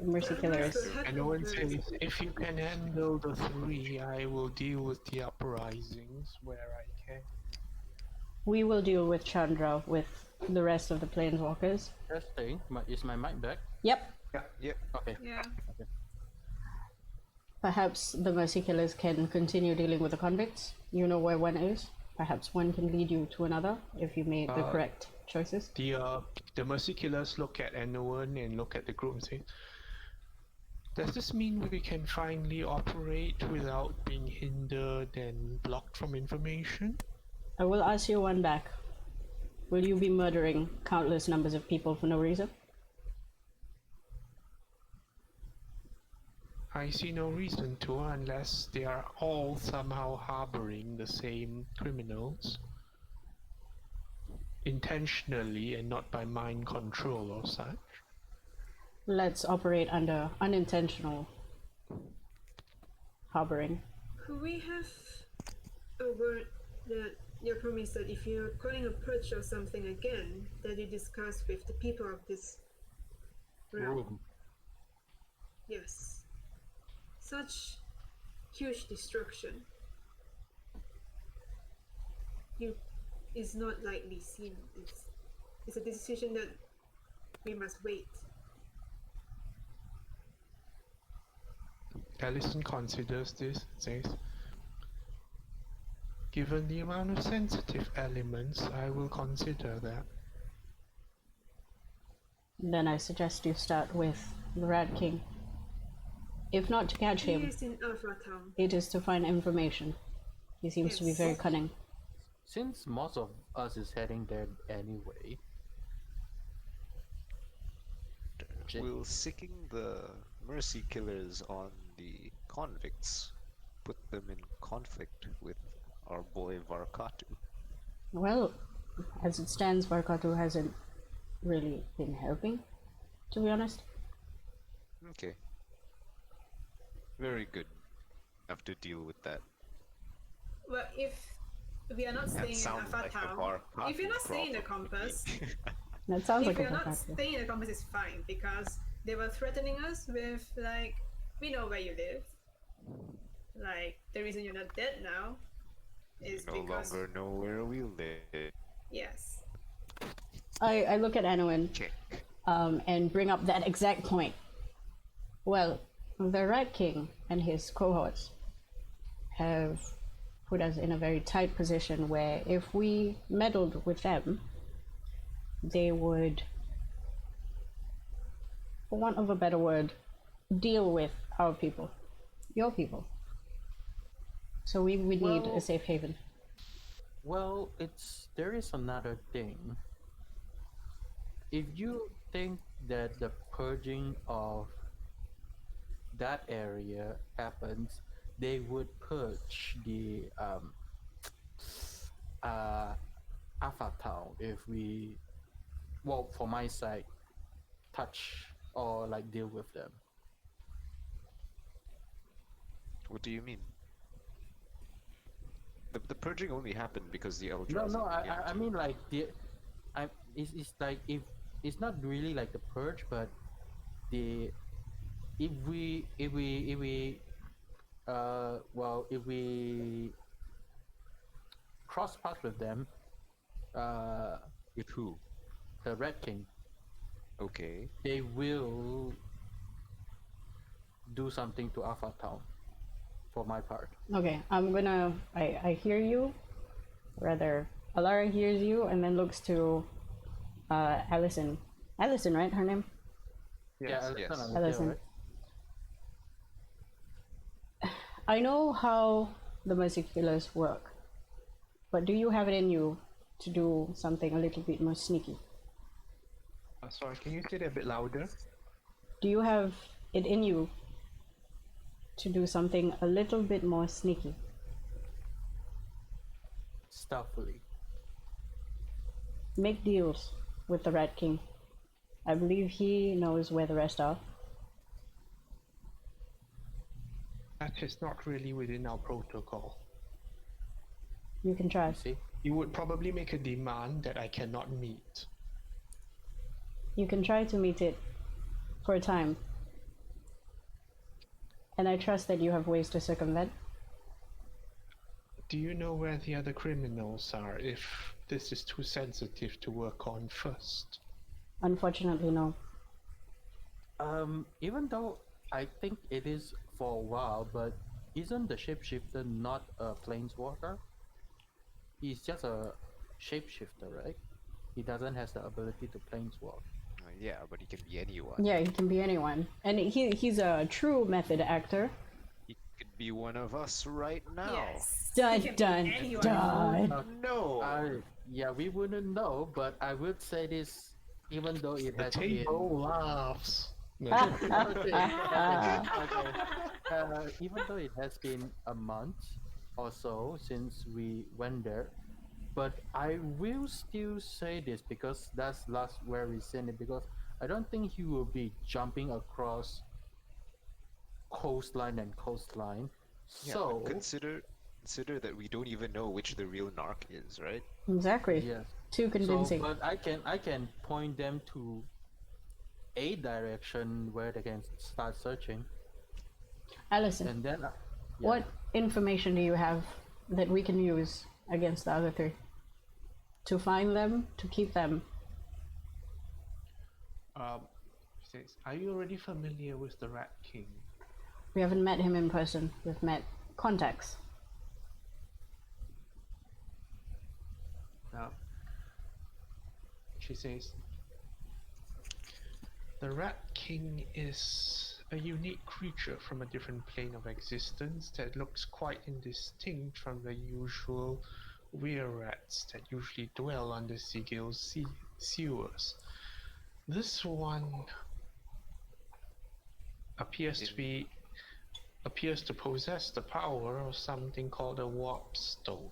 Mercy Killers. And no one says, if you can handle the three, I will deal with the uprisings where I can. We will deal with Chandra with the rest of the planeswalkers. Testing. Is my mic back? Yep. Yep. Okay. Yeah. Perhaps the Mercy Killers can continue dealing with the convicts. You know where one is. Perhaps one can lead you to another if you made the correct choices. The Mercy Killers look at anyone and look at the group and say, does this mean we can finally operate without being hindered and blocked from information? I will ask you one back. Will you be murdering countless numbers of people for no reason? I see no reason to unless they are all somehow harboring the same criminals. Intentionally and not by mind control or such. Let's operate under unintentional harboring. Could we have a word that your promise that if you're calling a purge or something again, that you discuss with the people of this realm? Room. Yes. Such huge destruction is not lightly seen. It's a decision that we must wait. Allison considers this and says, given the amount of sensitive elements, I will consider that. Then I suggest you start with the Rat King. If not to catch He him, is in Alpha Town. it is to find information. He seems to be Yes. very cunning. Since most of us is heading there anyway, Will sicking the Mercy Killers on the convicts put them in conflict with our boy Varkatu? Well, as it stands, Varkatu hasn't really been helping, to be honest. Okay. Very good. Have to deal with that. Well, if we are not staying in sounds Alpha like a Town, Varkatu if you're not staying in the problem. compass, That sounds if like a you're not Varkatu. staying in the compass, it's fine because they were threatening us with like, we know where you live. Like the reason you're not dead now is No because longer know where we live. yes. I look at Anouin Check. and bring up that exact point. Well, the Rat King and his cohorts have put us in a very tight position where if we meddled with them, they would, for want of a better word, deal with our people, your people. So we need Well- a safe haven. well, there is another thing. If you think that the purging of that area happens, they would purge the Alpha Town if we, well, for my side, touch or like deal with them. What do you mean? The purging only happened because the Eldrazi. No, began I to- mean like it's like if it's not really like the purge, but the if we cross paths with them, With who? the Red King, Okay. they will do something to Alpha Town. For my part, Okay, I hear you. Rather, Alara hears you and then looks to Allison. Allison, right? Her name? yeah, yes. Allison. right? I know how the Mercifulous work, but do you have it in you to do something a little bit more sneaky? Sorry, can you say that a bit louder? Do you have it in you to do something a little bit more sneaky? Stealthily. Make deals with the Rat King. I believe he knows where the rest are. That is not really within our protocol. You can try. See, You would probably make a demand that I cannot meet. You can try to meet it for a time. And I trust that you have ways to circumvent. Do you know where the other criminals are if this is too sensitive to work on first? Unfortunately, no. even though I think it is for a while, but isn't the shapeshifter not a planeswalker? He's just a shapeshifter, right? He doesn't have the ability to planeswalk. Yeah, but he can be anyone. Yeah, he can be anyone. And he's a true method actor. He could be one of us right now. Yes. Dun, It can be dun, anyone. dun. No. Yeah, we wouldn't know, but I would say this, even though it The has been. table laughs. No. Okay. Even though it has been a month or so since we went there, but I will still say this because that's last where we seen it, because I don't think he will be jumping across coastline and coastline. Yeah, So but consider that we don't even know which the real narc is, right? Exactly. yes. Too convincing. So, but I can point them to a direction where they can start searching, Allison, and then what information do you have that we can use against the other three? To find them, to keep them. He says, are you already familiar with the Rat King? We haven't met him in person. We've met contacts. She says, the Rat King is a unique creature from a different plane of existence that looks quite indistinct from the usual were-rats that usually dwell under Sigil's sewers. This one appears to possess the power of something called a warp stone.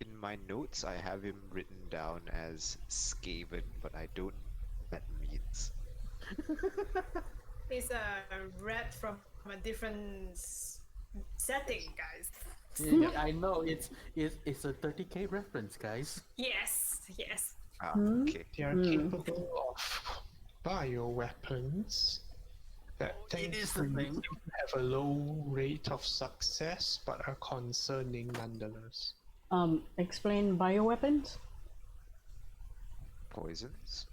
In my notes, I have him written down as Skaven, but I don't know what that means. It's a rat from a different setting, guys. Yeah, I know it's a 30K reference, guys. Yes, yes. Ah, okay. They are capable of bioweapons that It is the thankfully thing. have a low rate of success but are concerning nonetheless. Explain bioweapons? Poisons?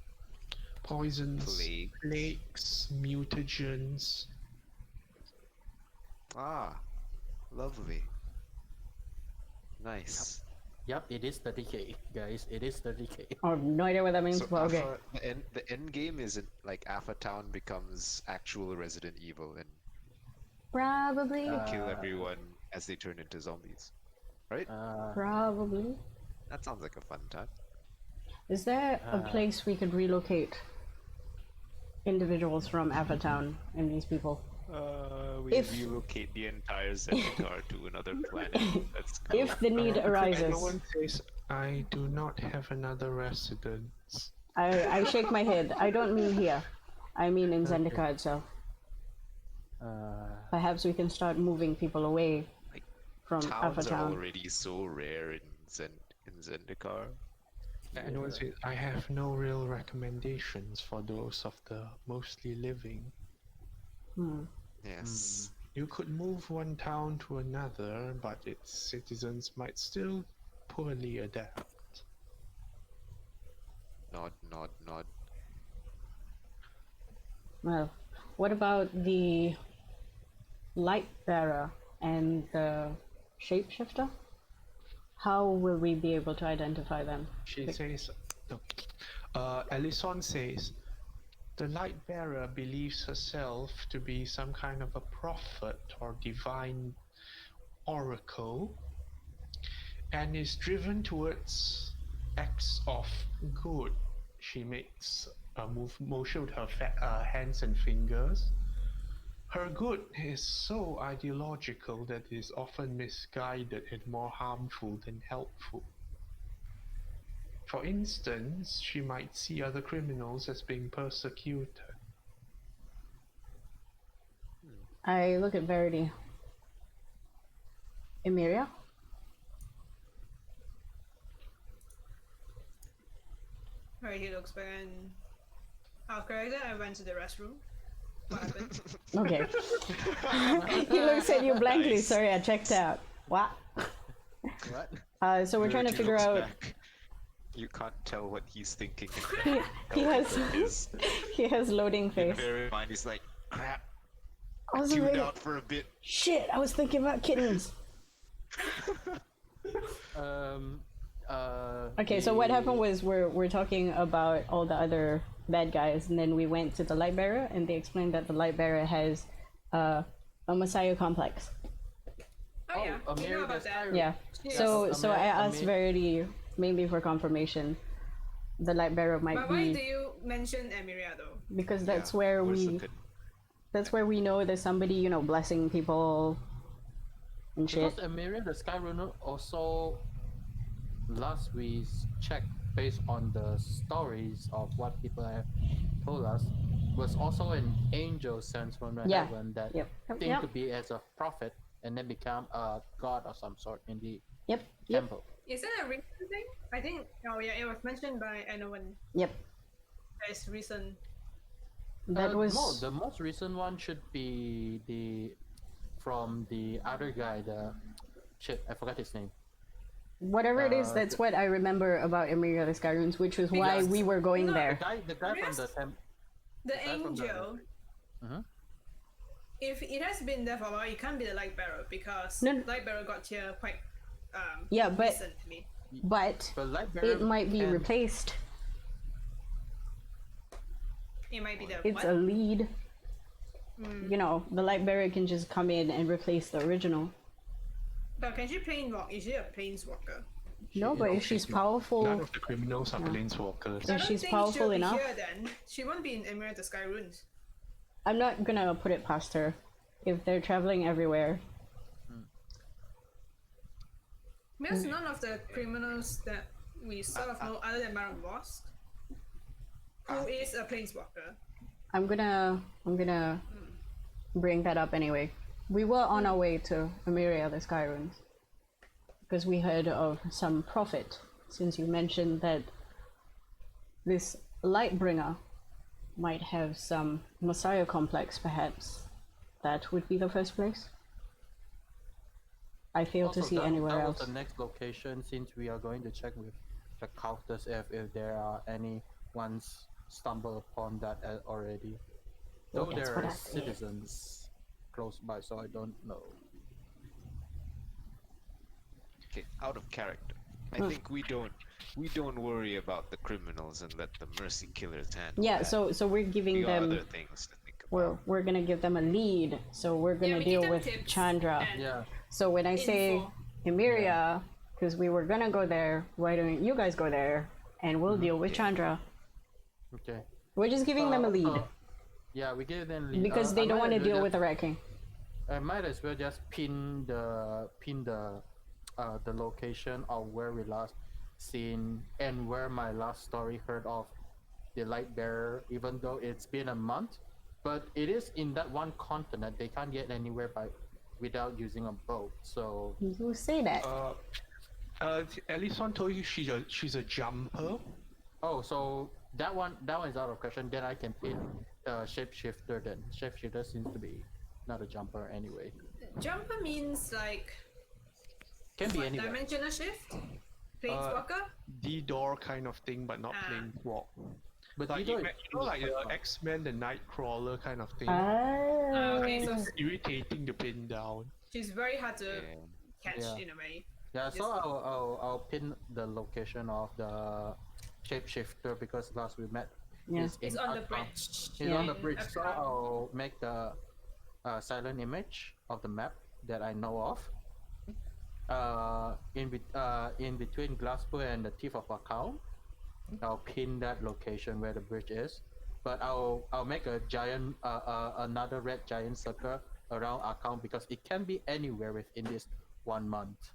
Poisons, Plague. plagues, mutagens. Ah, lovely. Nice. Yep, it is 30K, guys. It is 30K. I have no idea what that means, So but okay. the end game isn't like Alpha Town becomes actual Resident Evil and Probably. kill everyone as they turn into zombies, right? Probably. That sounds like a fun time. Is there a place we could relocate individuals from Avatown and these people? We If- relocate the entire Zendikar to another planet. That's cool. If the need No arises. one says, I do not have another residence. I shake my head. I don't mean here. I mean in Zendikar itself. Perhaps we can start moving people away Like, from towns are Avatown. already so rare in Zendikar. And one says, I have no real recommendations for those of the mostly living. Yes. You could move one town to another, but its citizens might still poorly adapt. Nod, nod, nod. Well, what about the light bearer and the shapeshifter? How will we be able to identify them? She says, no. Ellison says, the light bearer believes herself to be some kind of a prophet or divine oracle and is driven towards acts of good. She makes a motion with her hands and fingers. Her good is so ideological that it is often misguided and more harmful than helpful. For instance, she might see other criminals as being persecuted. I look at Verity. Emiria? Alright, he looks back and out character. I went to the restroom. What happened? Okay. He looks at you blankly. Nice. Sorry, I checked out. What? What? So we're trying to Verity figure looks out. back. You can't tell what he's thinking. He has His he has loading in face. very mind, he's like, crap. I was Tuned already. out for a bit. Shit! I was thinking about kittens. Okay, so what happened was we're talking about all the other bad guys, and then we went to the light bearer, and they explained that the light bearer has a Messiah complex. Oh, yeah, we know about that. Yeah. Yes. So I asked Amir- Verity mainly for confirmation. The light bearer might But why do be you mention Emiria though? because that's Yeah, where where's the we pit? that's where we know there's somebody blessing people and shit. Because Emiria, the Sky Runner, also last we checked based on the stories of what people have told us, was also an angel sent from the Yeah. heaven that Yep. seemed Yep. to be as a prophet and then become a god of some sort in the Yep. temple. Is that a recent thing? I think. Oh yeah, it was mentioned by anyone. Yep. As recent. That was No, the most recent one should be from the other guy, the shit, I forgot his name. whatever it is. That's what I remember about Emiria the Skyrunes, which was why Because- we were going No, there. The guy from Yes. the temple. The Aside from the- angel. Mhm. If it has been there for a while, it can't be the light bearer because No, no. light bearer got here quite Yeah, but recently. but But Light Bearer it might be can- replaced. It might be the It's what? a lead. The light bearer can just come in and replace the original. But can she planewalk? Is she a planeswalker? No, but if she's powerful, None of the criminals are planeswalkers. I If don't she's think powerful she'll be enough. here then. She won't be in Emirate the Sky Runes. I'm not gonna put it past her. If they're traveling everywhere, Because none of the criminals that we sort of know other than Baron Vosk, who is a planeswalker. I'm gonna bring that up anyway. We were on our way to Emiria the Skyrunes because we heard of some prophet. Since you mentioned that this Lightbringer might have some Messiah complex, perhaps that would be the first place. I fail to Also, see anywhere that else. was the next location, since we are going to check with the cultists if there are any ones stumble upon that already. Though That's there what are I said. citizens close by, so I don't know. Okay, out of character. I think we don't worry about the criminals and let the mercy killers handle Yeah, that. so we're giving We got them. other things to think We're about. we're gonna give them a lead. So we're gonna we deal give them with tips Chandra. and- Yeah, So when I say Info. Emiria, because we were gonna go there, why don't you guys go there and we'll deal with Chandra? okay. We're just giving them a lead Yeah, we give them lead. because they I don't might want to as well deal just- with the Rat King. I might as well just pin the location of where we last seen and where my last story heard of the light bearer, even though it's been a month, but it is in that one continent. They can't get anywhere without using a boat. So You say that. Ellison told you she's a jumper. so that one is out of question. Then I can pin shapeshifter. Then shapeshifter seems to be not a jumper anyway. Jumper means like Can be what, anywhere. dimensional shift? Planeswalker? D-door kind of thing, but not Ah. planeswalk. But Like you like the X-Men, the Nightcrawler kind of thing. Okay, so Irritating to pin down. she's very hard to Yeah. catch Yeah. in a way. Yeah, so I'll pin the location of the shapeshifter because last we met. Yeah. is in It's on the Arkham. bridge. It's Yeah. on the bridge, so Arkham. I'll make the silent image of the map that I know of. In between Glasgow and the Thief of Account, I'll pin that location where the bridge is. But I'll make a giant another red giant circle around Account because it can be anywhere within this 1 month.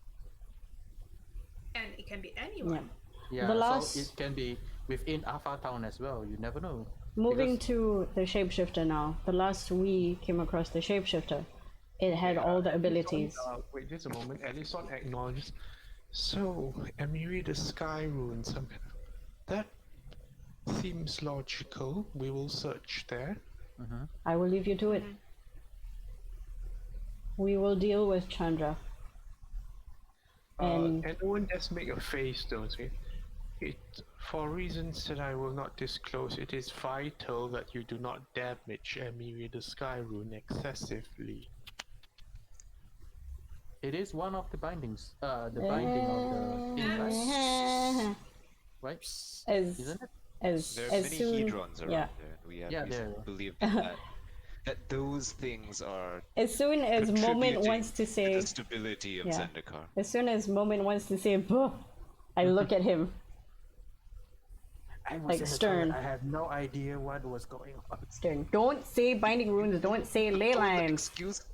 And it can be Yeah. anyone. Yeah, The last- so it can be within Alpha Town as well. You never know. Moving Because- to the shapeshifter now. The last we came across the shapeshifter, it had all the abilities. Wait just a moment. Ellison acknowledges. So, Emiri the Sky Rune, some kind of... That seems logical. We will search there. I will leave you to it. We will deal with Chandra. And And no one just make a face, don't we? For reasons that I will not disclose, it is vital that you do not damage Emiri the Sky Rune excessively. It is one of the bindings. The binding of the thing, right? Right? as Isn't it? There are as many soon hedrons around yeah, there. We have Yeah, reason there to are. believe that those things are as soon as Moment contributing wants to to say, the stability of Yeah. Zendikar. as soon as Moment wants to say, "Buh," I look at him. I was Like in the stern. toilet, I have no idea what was going on. Stern. Don't say binding runes. Don't say ley lines. Excuse.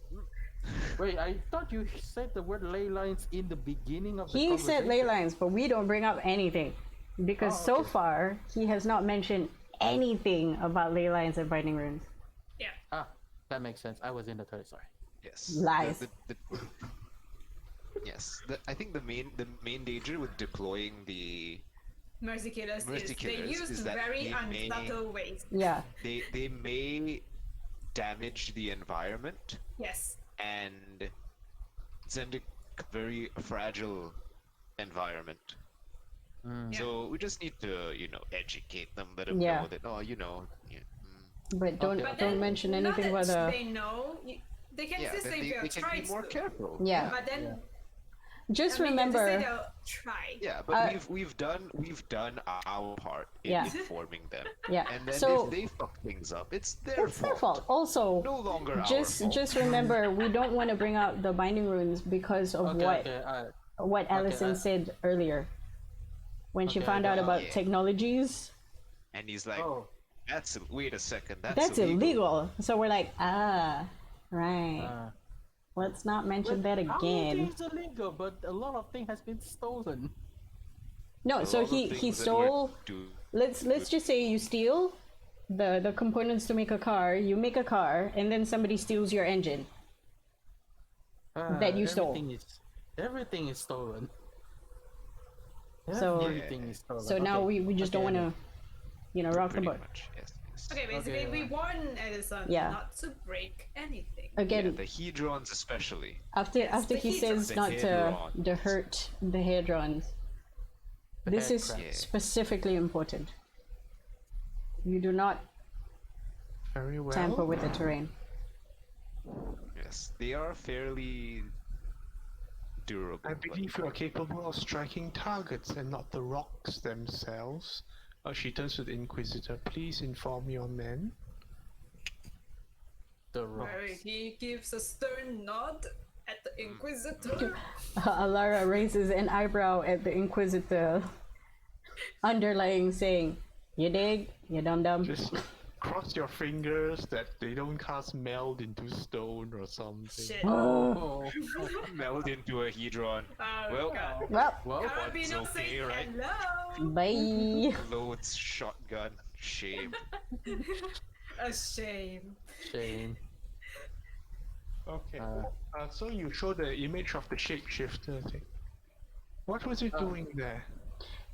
Wait, I thought you said the word ley lines in the beginning of the He said ley conversation. lines, but we don't bring up anything because Oh, so okay. far he has not mentioned anything about ley lines and binding runes. Yeah. Ah, that makes sense. I was in the toilet. Sorry. Yes. Lies. Yes. I think the main danger with deploying the Mercy Killers Mercy is they Killers use is that very they may- unsubtle ways. Yeah. they may damage the environment Yes. and Zendikar very fragile environment. Yeah. So we just need to, educate them, let them Yeah. know that, yeah, But don't Okay. But don't then, mention now anything that about the they know, they can yeah, just then say they they'll can try be more to. careful. yeah. But then, Just I mean, they just say remember, they'll try. Yeah, but Uh, we've done our part in Yeah. informing them. yeah. And then So if they fuck things up, it's their it's their fault. Also, No longer just our fault. just remember, we don't want to bring out the binding runes because of what Okay, Allison said earlier when she Okay, found out about yeah. technologies. And he's like, Oh, wait a second, That's illegal. So we're like, right. uh, Let's not mention that How again. things illegal, but a lot of things has been stolen. No, A so lot of he things that stole. were do- Let's just say you steal the components to make a car. You make a car, and then somebody steals your engine. That you stole. Everything is stolen. So- Everything is stolen. So now we just don't want to, rock the pretty boat. much, yes. Okay, basically, Okay, we warn Edison Yeah. not to break anything. Yeah, Again, the hedrons especially. after the he heat says the not hadrons. to hurt the hadrons, this is headcrab. Yeah. specifically important. You do not Very well. tamper with the terrain. Yes, they are fairly durable. I but- believe you are capable of striking targets and not the rocks themselves. She turns to the Inquisitor. Please inform your men. The Where rocks. he gives a stern nod at the Inquisitor. Alara raises an eyebrow at the Inquisitor, underlying saying, "You dig, you dum dum." Just cross your fingers that they don't cast meld into stone or something. Shit. Oh, Meld into a hedron. Oh, Well, God. Well, well, Carabiner it's okay, says right? hello. bye. loads shotgun. Shame. A shame. shame. Okay. So you show the image of the shapeshifter thing. What was it doing there?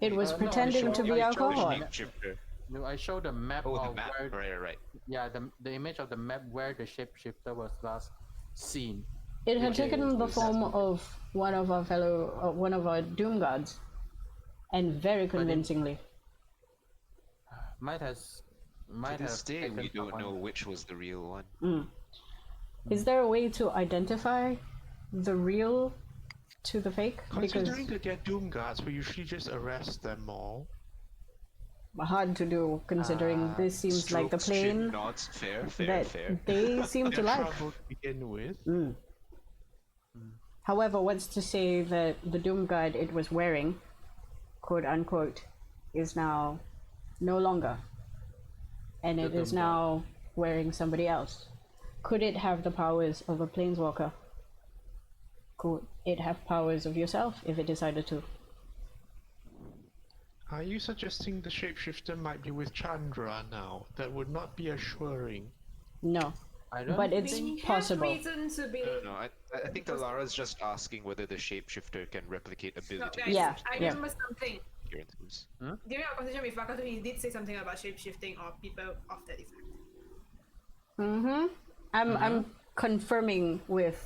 It was No, pretending to I be showed alcohol. Shapeshifter. No, I showed a map Oh, the of map. where. Right. Yeah, the image of the map where the shapeshifter was last seen. It had Which taken the is- form of one of our doom gods, and very convincingly. Might To have this day, taken we don't someone. know which was the real one. Is there a way to identify the real to the fake? Because Considering that they're doom guards, we usually just arrest them all. hard to do, considering this seems like the Strokes, chin plane nods. Fair. that they seem to They're like. trouble to begin with. However, what's to say that the doom guard it was wearing, quote unquote, is now no longer, and it is Doom now wearing somebody else? Could it have the powers of a planeswalker? Could it have powers of yourself if it decided to? Are you suggesting the shapeshifter might be with Chandra now? That would not be assuring. No, I don't but it's We possible. have reason to be. No, I think Alara's just asking whether the shapeshifter can replicate No, abilities. guys, Yeah, I yeah. remember something. Appearances. During our conversation with Vakatu, he did say something about shapeshifting or people of that effect. I'm confirming with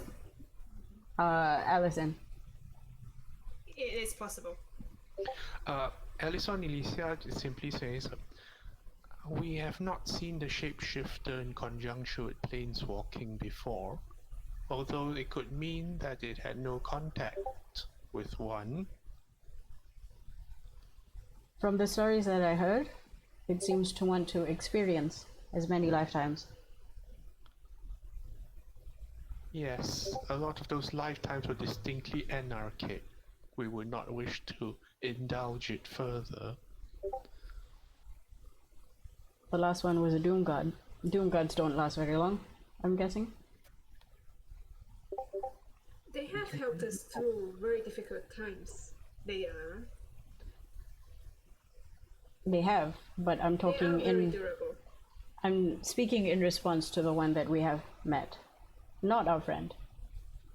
Allison. It is possible. Alison Elysia simply says, we have not seen the shapeshifter in conjunction with planeswalking before, although it could mean that it had no contact with one. From the stories that I heard, it seems to want to experience as many lifetimes. Yes, a lot of those lifetimes were distinctly anarchic. We would not wish to indulge it further. The last one was a doom god. Doom gods don't last very long, I'm guessing. They have helped us through very difficult times. They are. They have, but I'm They are talking very in. durable. I'm speaking in response to the one that we have met, not our friend,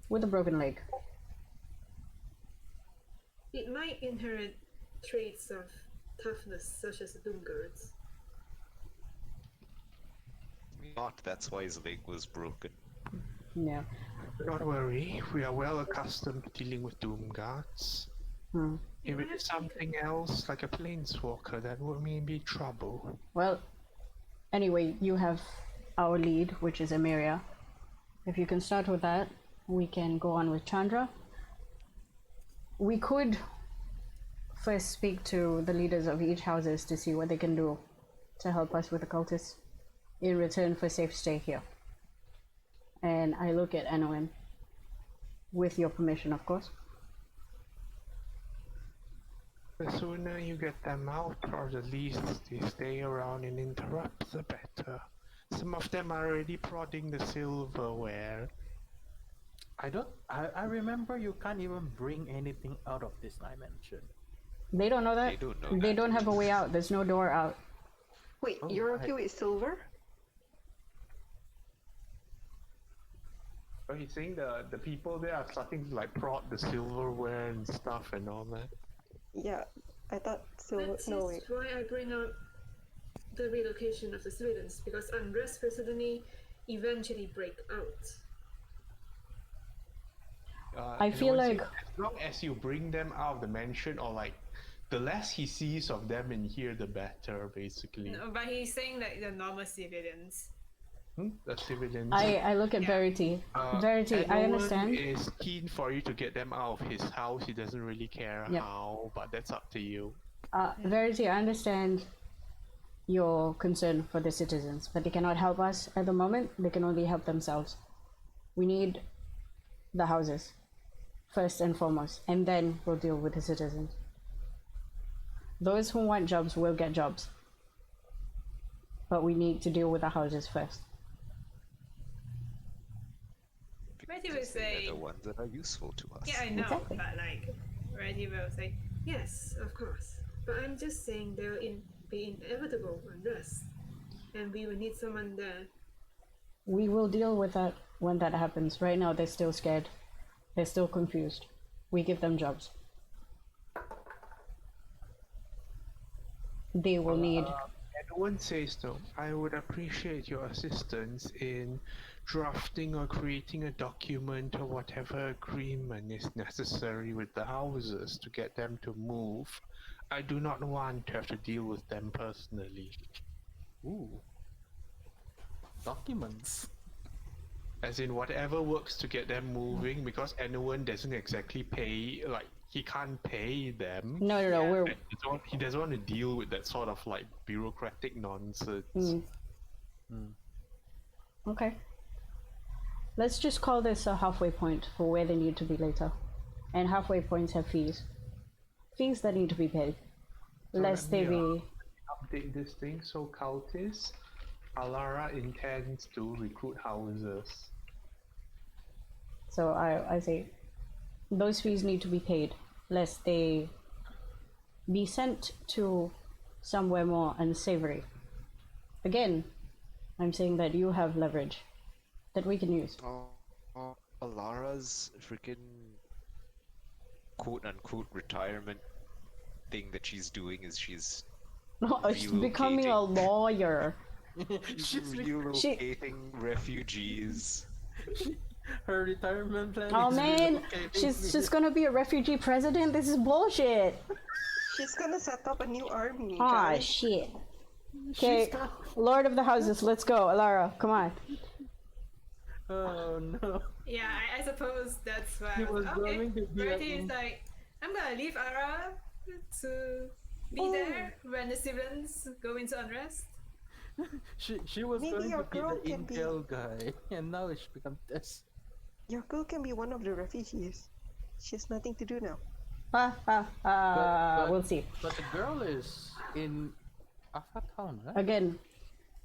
with a broken leg. It might inherit traits of toughness, such as the Doomguards. Not that's why his leg was broken. Yeah. Don't worry, we are well accustomed to dealing with doom guards. If it is something else, like a planeswalker, that would mean be trouble. Well, anyway, you have our lead, which is Emiria. If you can start with that, we can go on with Chandra. We could first speak to the leaders of each houses to see what they can do to help us with the cultists in return for safe stay here. And I look at Anoim, with your permission, of course. The sooner you get them out, or the least they stay around and interrupt, the better. Some of them are already prodding the silverware. I remember you can't even bring anything out of this dimension. They don't know that. They don't know They that. don't have a way out. There's no door out. Wait, Oh, you're okay with silver? But he's saying the people there are starting to like prod the silverware and stuff and all that. Yeah, I thought silver. That No, is wait. why I bring up the relocation of the civilians, because unrest will suddenly eventually break out. I and feel once like- as long as you bring them out of the mansion, or like the less he sees of them in here, the better, basically. No, but he's saying that the normal civilians. The civilians. I look at Yeah. Verity. Uh, Verity, I Edwin understand. is keen for you to get them out of his house. He doesn't really care Yep. how, but that's up to you. Verity, I understand your concern for the citizens, but they cannot help us at the moment. They can only help themselves. We need the houses, first and foremost, and then we'll deal with the citizens. Those who want jobs will get jobs, but we need to deal with the houses first. Reddy will Because they say, are the ones that are useful to us. yeah, I know, Exactly. but like, Reddy will say, Yes, of course. But I'm just saying there will be inevitable unrest, and we will need someone there. We will deal with that when that happens. Right now, they're still scared. They're still confused. We give them jobs. They will need anyone says no, I would appreciate your assistance in drafting or creating a document or whatever agreement is necessary with the houses to get them to move. I do not want to have to deal with them personally. Ooh. Documents. As in whatever works to get them moving, because anyone doesn't exactly pay, like, he can't pay them. No, we're He doesn't want to deal with that sort of like bureaucratic nonsense. okay. Let's just call this a halfway point for where they need to be later. And halfway points have fees. Fees that need to be paid. Lest they be... Update this thing. So cultists, Alara intends to recruit houses. So I say those fees need to be paid, lest they be sent to somewhere more unsavory. Again, I'm saying that you have leverage that we can use. Alara's freaking quote-unquote retirement thing that she's doing is she's She's becoming a lawyer. she's relocating refugees. Her retirement plan. Oh is man, relocating. she's gonna be a refugee president. This is bullshit. She's gonna set up a new army, Ah guys. shit. Okay, Lord of the Houses, let's go, Alara. Come on. Oh no. Yeah, I suppose that's why. He was Okay, going to be Verity a- is like, I'm gonna leave Ara to be there when the civilians go into unrest. She was Maybe going your to be girl the can be- intel guy, and now she become this. Your girl can be one of the refugees. She has nothing to do now. But- We'll see. But the girl is in Alpha Town, right? Again,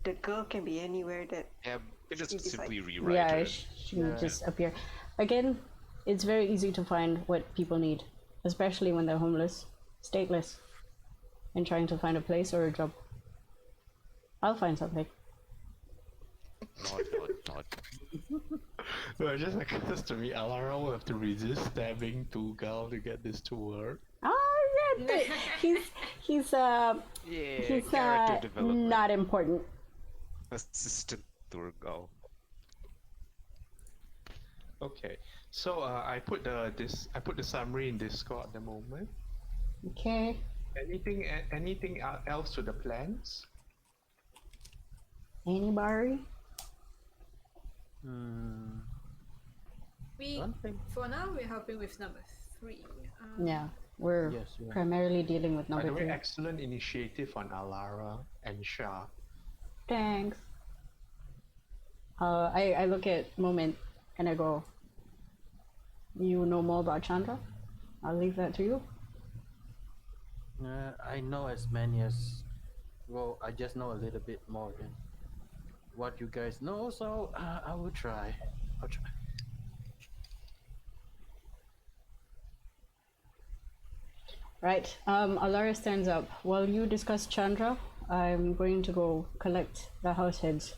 The girl can be anywhere that. Yeah, you can just She's simply like- rewrite yeah, it. she can just appear. Again, it's very easy to find what people need, especially when they're homeless, stateless, and trying to find a place or a job. I'll find something. Not. No, it just occurs to me, Alara will have to resist stabbing Tugal to get this to work. Oh yeah, he's Yeah, he's character development. not important. Assistant Turgal. Okay, so I put the summary in Discord at the moment. Okay. Anything else to the plans? Anybody? We, Don't think- for now, we're helping with number 3. Yeah, we're Yes, yeah. primarily dealing with By number the way, 3. excellent initiative on Alara and Shah. Thanks. I look at Moment and I go, you know more about Chandra? I'll leave that to you. I know as many as. Well, I just know a little bit more than what you guys know, so I will try. I'll try. Right. Alara stands up. While you discuss Chandra, I'm going to go collect the house heads.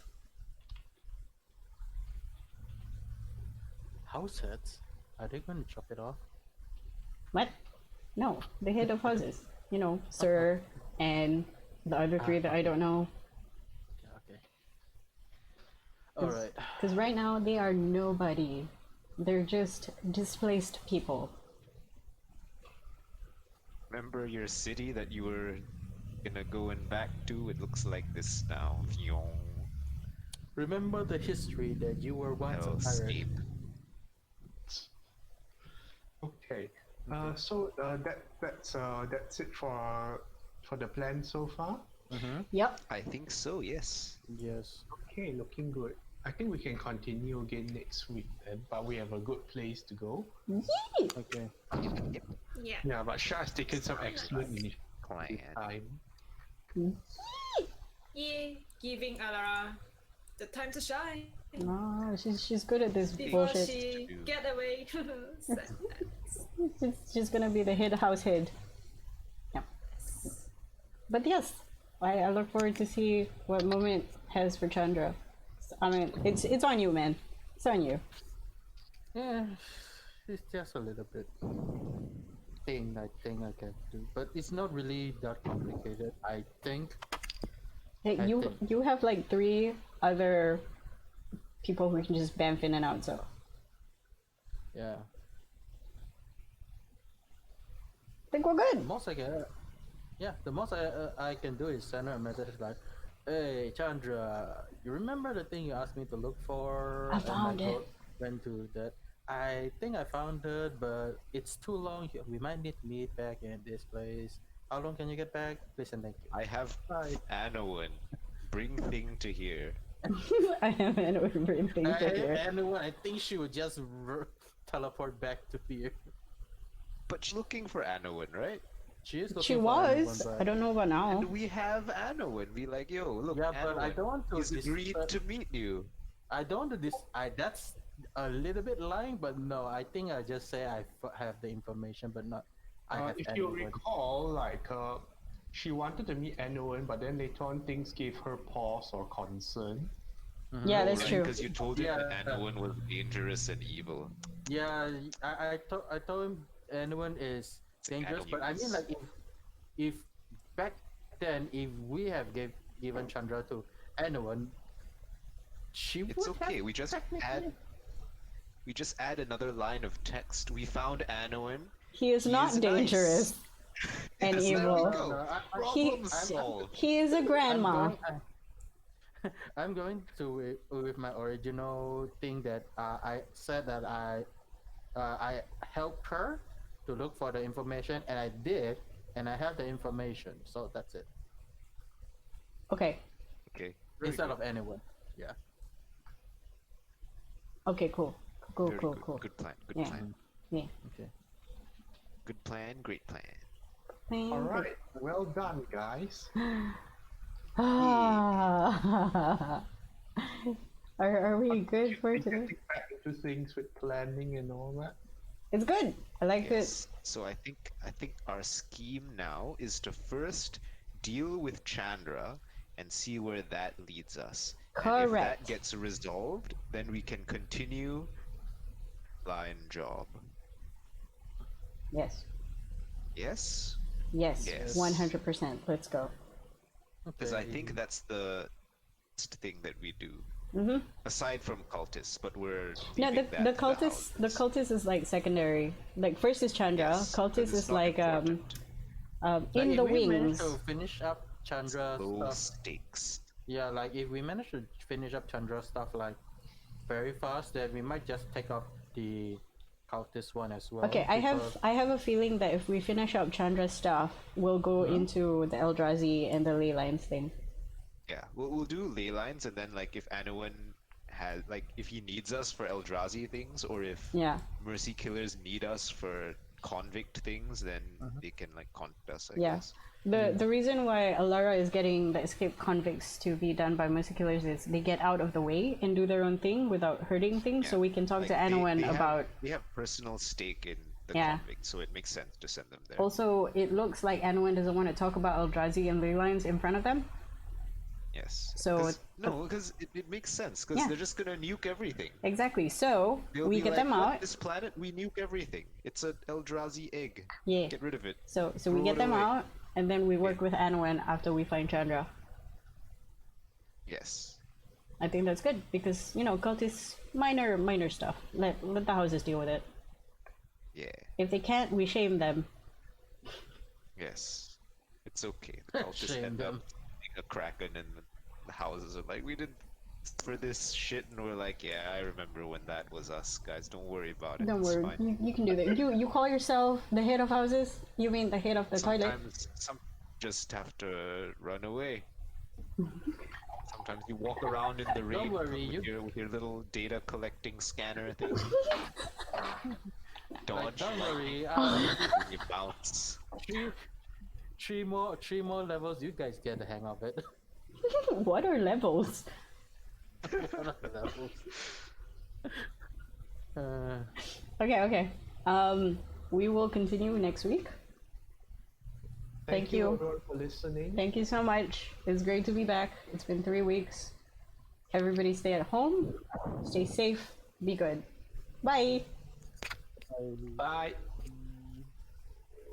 House heads? Are they going to chop it off? What? No, the head of houses. You know, Sir and the other three that I don't know. Yeah, okay. Alright. Because right now they are nobody. They're just displaced people. Remember your city that you were gonna go and back to? It looks like this now. Remember the history that you were once a pirate. Escape. Okay. So that's it for the plan so far. Yep. I think so, yes. Yes. Okay, looking good. I think we can continue again next week then, but we have a good place to go. Yee! Okay. Yeah. Yeah, but Shah has taken some excellent initiative Clan. time. Yeah, giving Alara the time to shine No, she's good at this before bullshit. she get away. She's gonna be the house head. Yeah. But yes, I look forward to see what Moment has for Chandra. I mean, it's on you, man. It's on you. Yeah, it's just a little bit thing I think I can do, but it's not really that complicated. I think Hey, I you think. you have like 3 other people who can just bamf in and out, so Yeah. I think we're good. Most I can, yeah, the most I can do is send her a message like, "Hey Chandra, you remember the thing you asked me to look for?" I found it. Went to that. I think I found it, but it's too long. We might need to meet back in this place. How long can you get back? Please and thank you. I have Bye. Anowen. Bring thing to here. I have an overbrain thing to here. Anyone, I think she would just teleport back to here. But she's looking for Anowen, right? She is. She looking for anyone, was. but- I don't know about now. And we have Anowen. Be like, yo, look, Yeah, but I Anowen, don't want to he's agreed disturb- to meet you. I don't do this. That's a little bit lying, but no. I think I just say I have the information, but not. I have If you anyone. recall, like she wanted to meet Anowen, but then later on things gave her pause or concern. Yeah, that's true. Because you told him that Yeah. Anowen was dangerous and evil. Yeah, I told him anyone is dangerous, but I mean Animals. like if back then if we have given Chandra to anyone, she It's would okay. have We just technically- add another line of text. We found Anowen. He is He not is nice. dangerous and Yes, there we evil. go. No, Problem He- solved. He is a grandma. I'm going to with my original thing that I said that I helped her to look for the information, and I did, and I have the information, so that's it. Okay. Okay. very Instead good, of anyone, yeah. Okay, cool. Cool, very cool, good. cool. Good plan. Good Yeah. plan. Yeah. Okay. Good plan. Great plan. All right, well done, guys. Ah. Are we good for Getting today? back into things with planning and all that. It's good. I like it. Yes. So I think our scheme now is to first deal with Chandra and see where that leads us. And if that Correct. gets resolved, then we can continue line job. Yes. Yes? Yes. Yes. 100%. Let's go. Because I think that's the best thing that we do. Mm-hmm. Aside from cultists, but we're No, leaving the that to cultist the houses. cultist is like secondary. Like first is Chandra. Yes, Cultist because it's is not like important. Like, in if the we manage wings. to finish up Chandra's Low stuff, stakes. yeah, like if we manage to finish up Chandra's stuff like very fast, then we might just take up the cultist one as well. Okay, because- I have a feeling that if we finish up Chandra's stuff, we'll go into the Eldrazi and the ley lines thing. Yeah, we'll do ley lines, and then like if anyone has like if he needs us for Eldrazi things, or if Yeah. Mercy Killers need us for convict things, then they can like contact us. I Yeah. guess. The reason why Alara is getting the escape convicts to be done by Mercy Killers is they get out of the way and do their own thing without hurting things, so Yeah, we can talk Like, to Anowen about. They have personal stake in the Yeah. convict, so it makes sense to send them there. Also, it looks like Anowen doesn't want to talk about Eldrazi and ley lines in front of them. Yes. So because it makes sense because Yeah. they're just gonna nuke everything. Exactly. So They'll we be get like, them "What, out. This planet, we nuke everything. It's an Eldrazi egg. Yeah. Get rid of it." So we Throw get it them away. out, and then we work with Anowen after we find Chandra. Yes. I think that's good because cultists minor stuff. Let the houses deal with it. Yeah. If they can't, we shame them. Yes. It's okay. I'll just Shame end them. up being a kraken, and the houses are like, "We did for this shit," and we're like, "Yeah, I remember when that was us, guys. Don't worry about it. Don't it's worry, fine." you can do that. You call yourself the head of houses? You mean the head of the toilet? Sometimes some just have to run away. Sometimes you walk around in the rain worry, with your little data collecting scanner thing. Like, Dodge, don't worry, you bounce. three more levels, you guys get the hang of it. What are levels? One of the levels. Okay. We will continue next week. Thank you. everyone for listening. Thank you so much. It's great to be back. It's been 3 weeks. Everybody stay at home, stay safe, be good. Bye. Bye.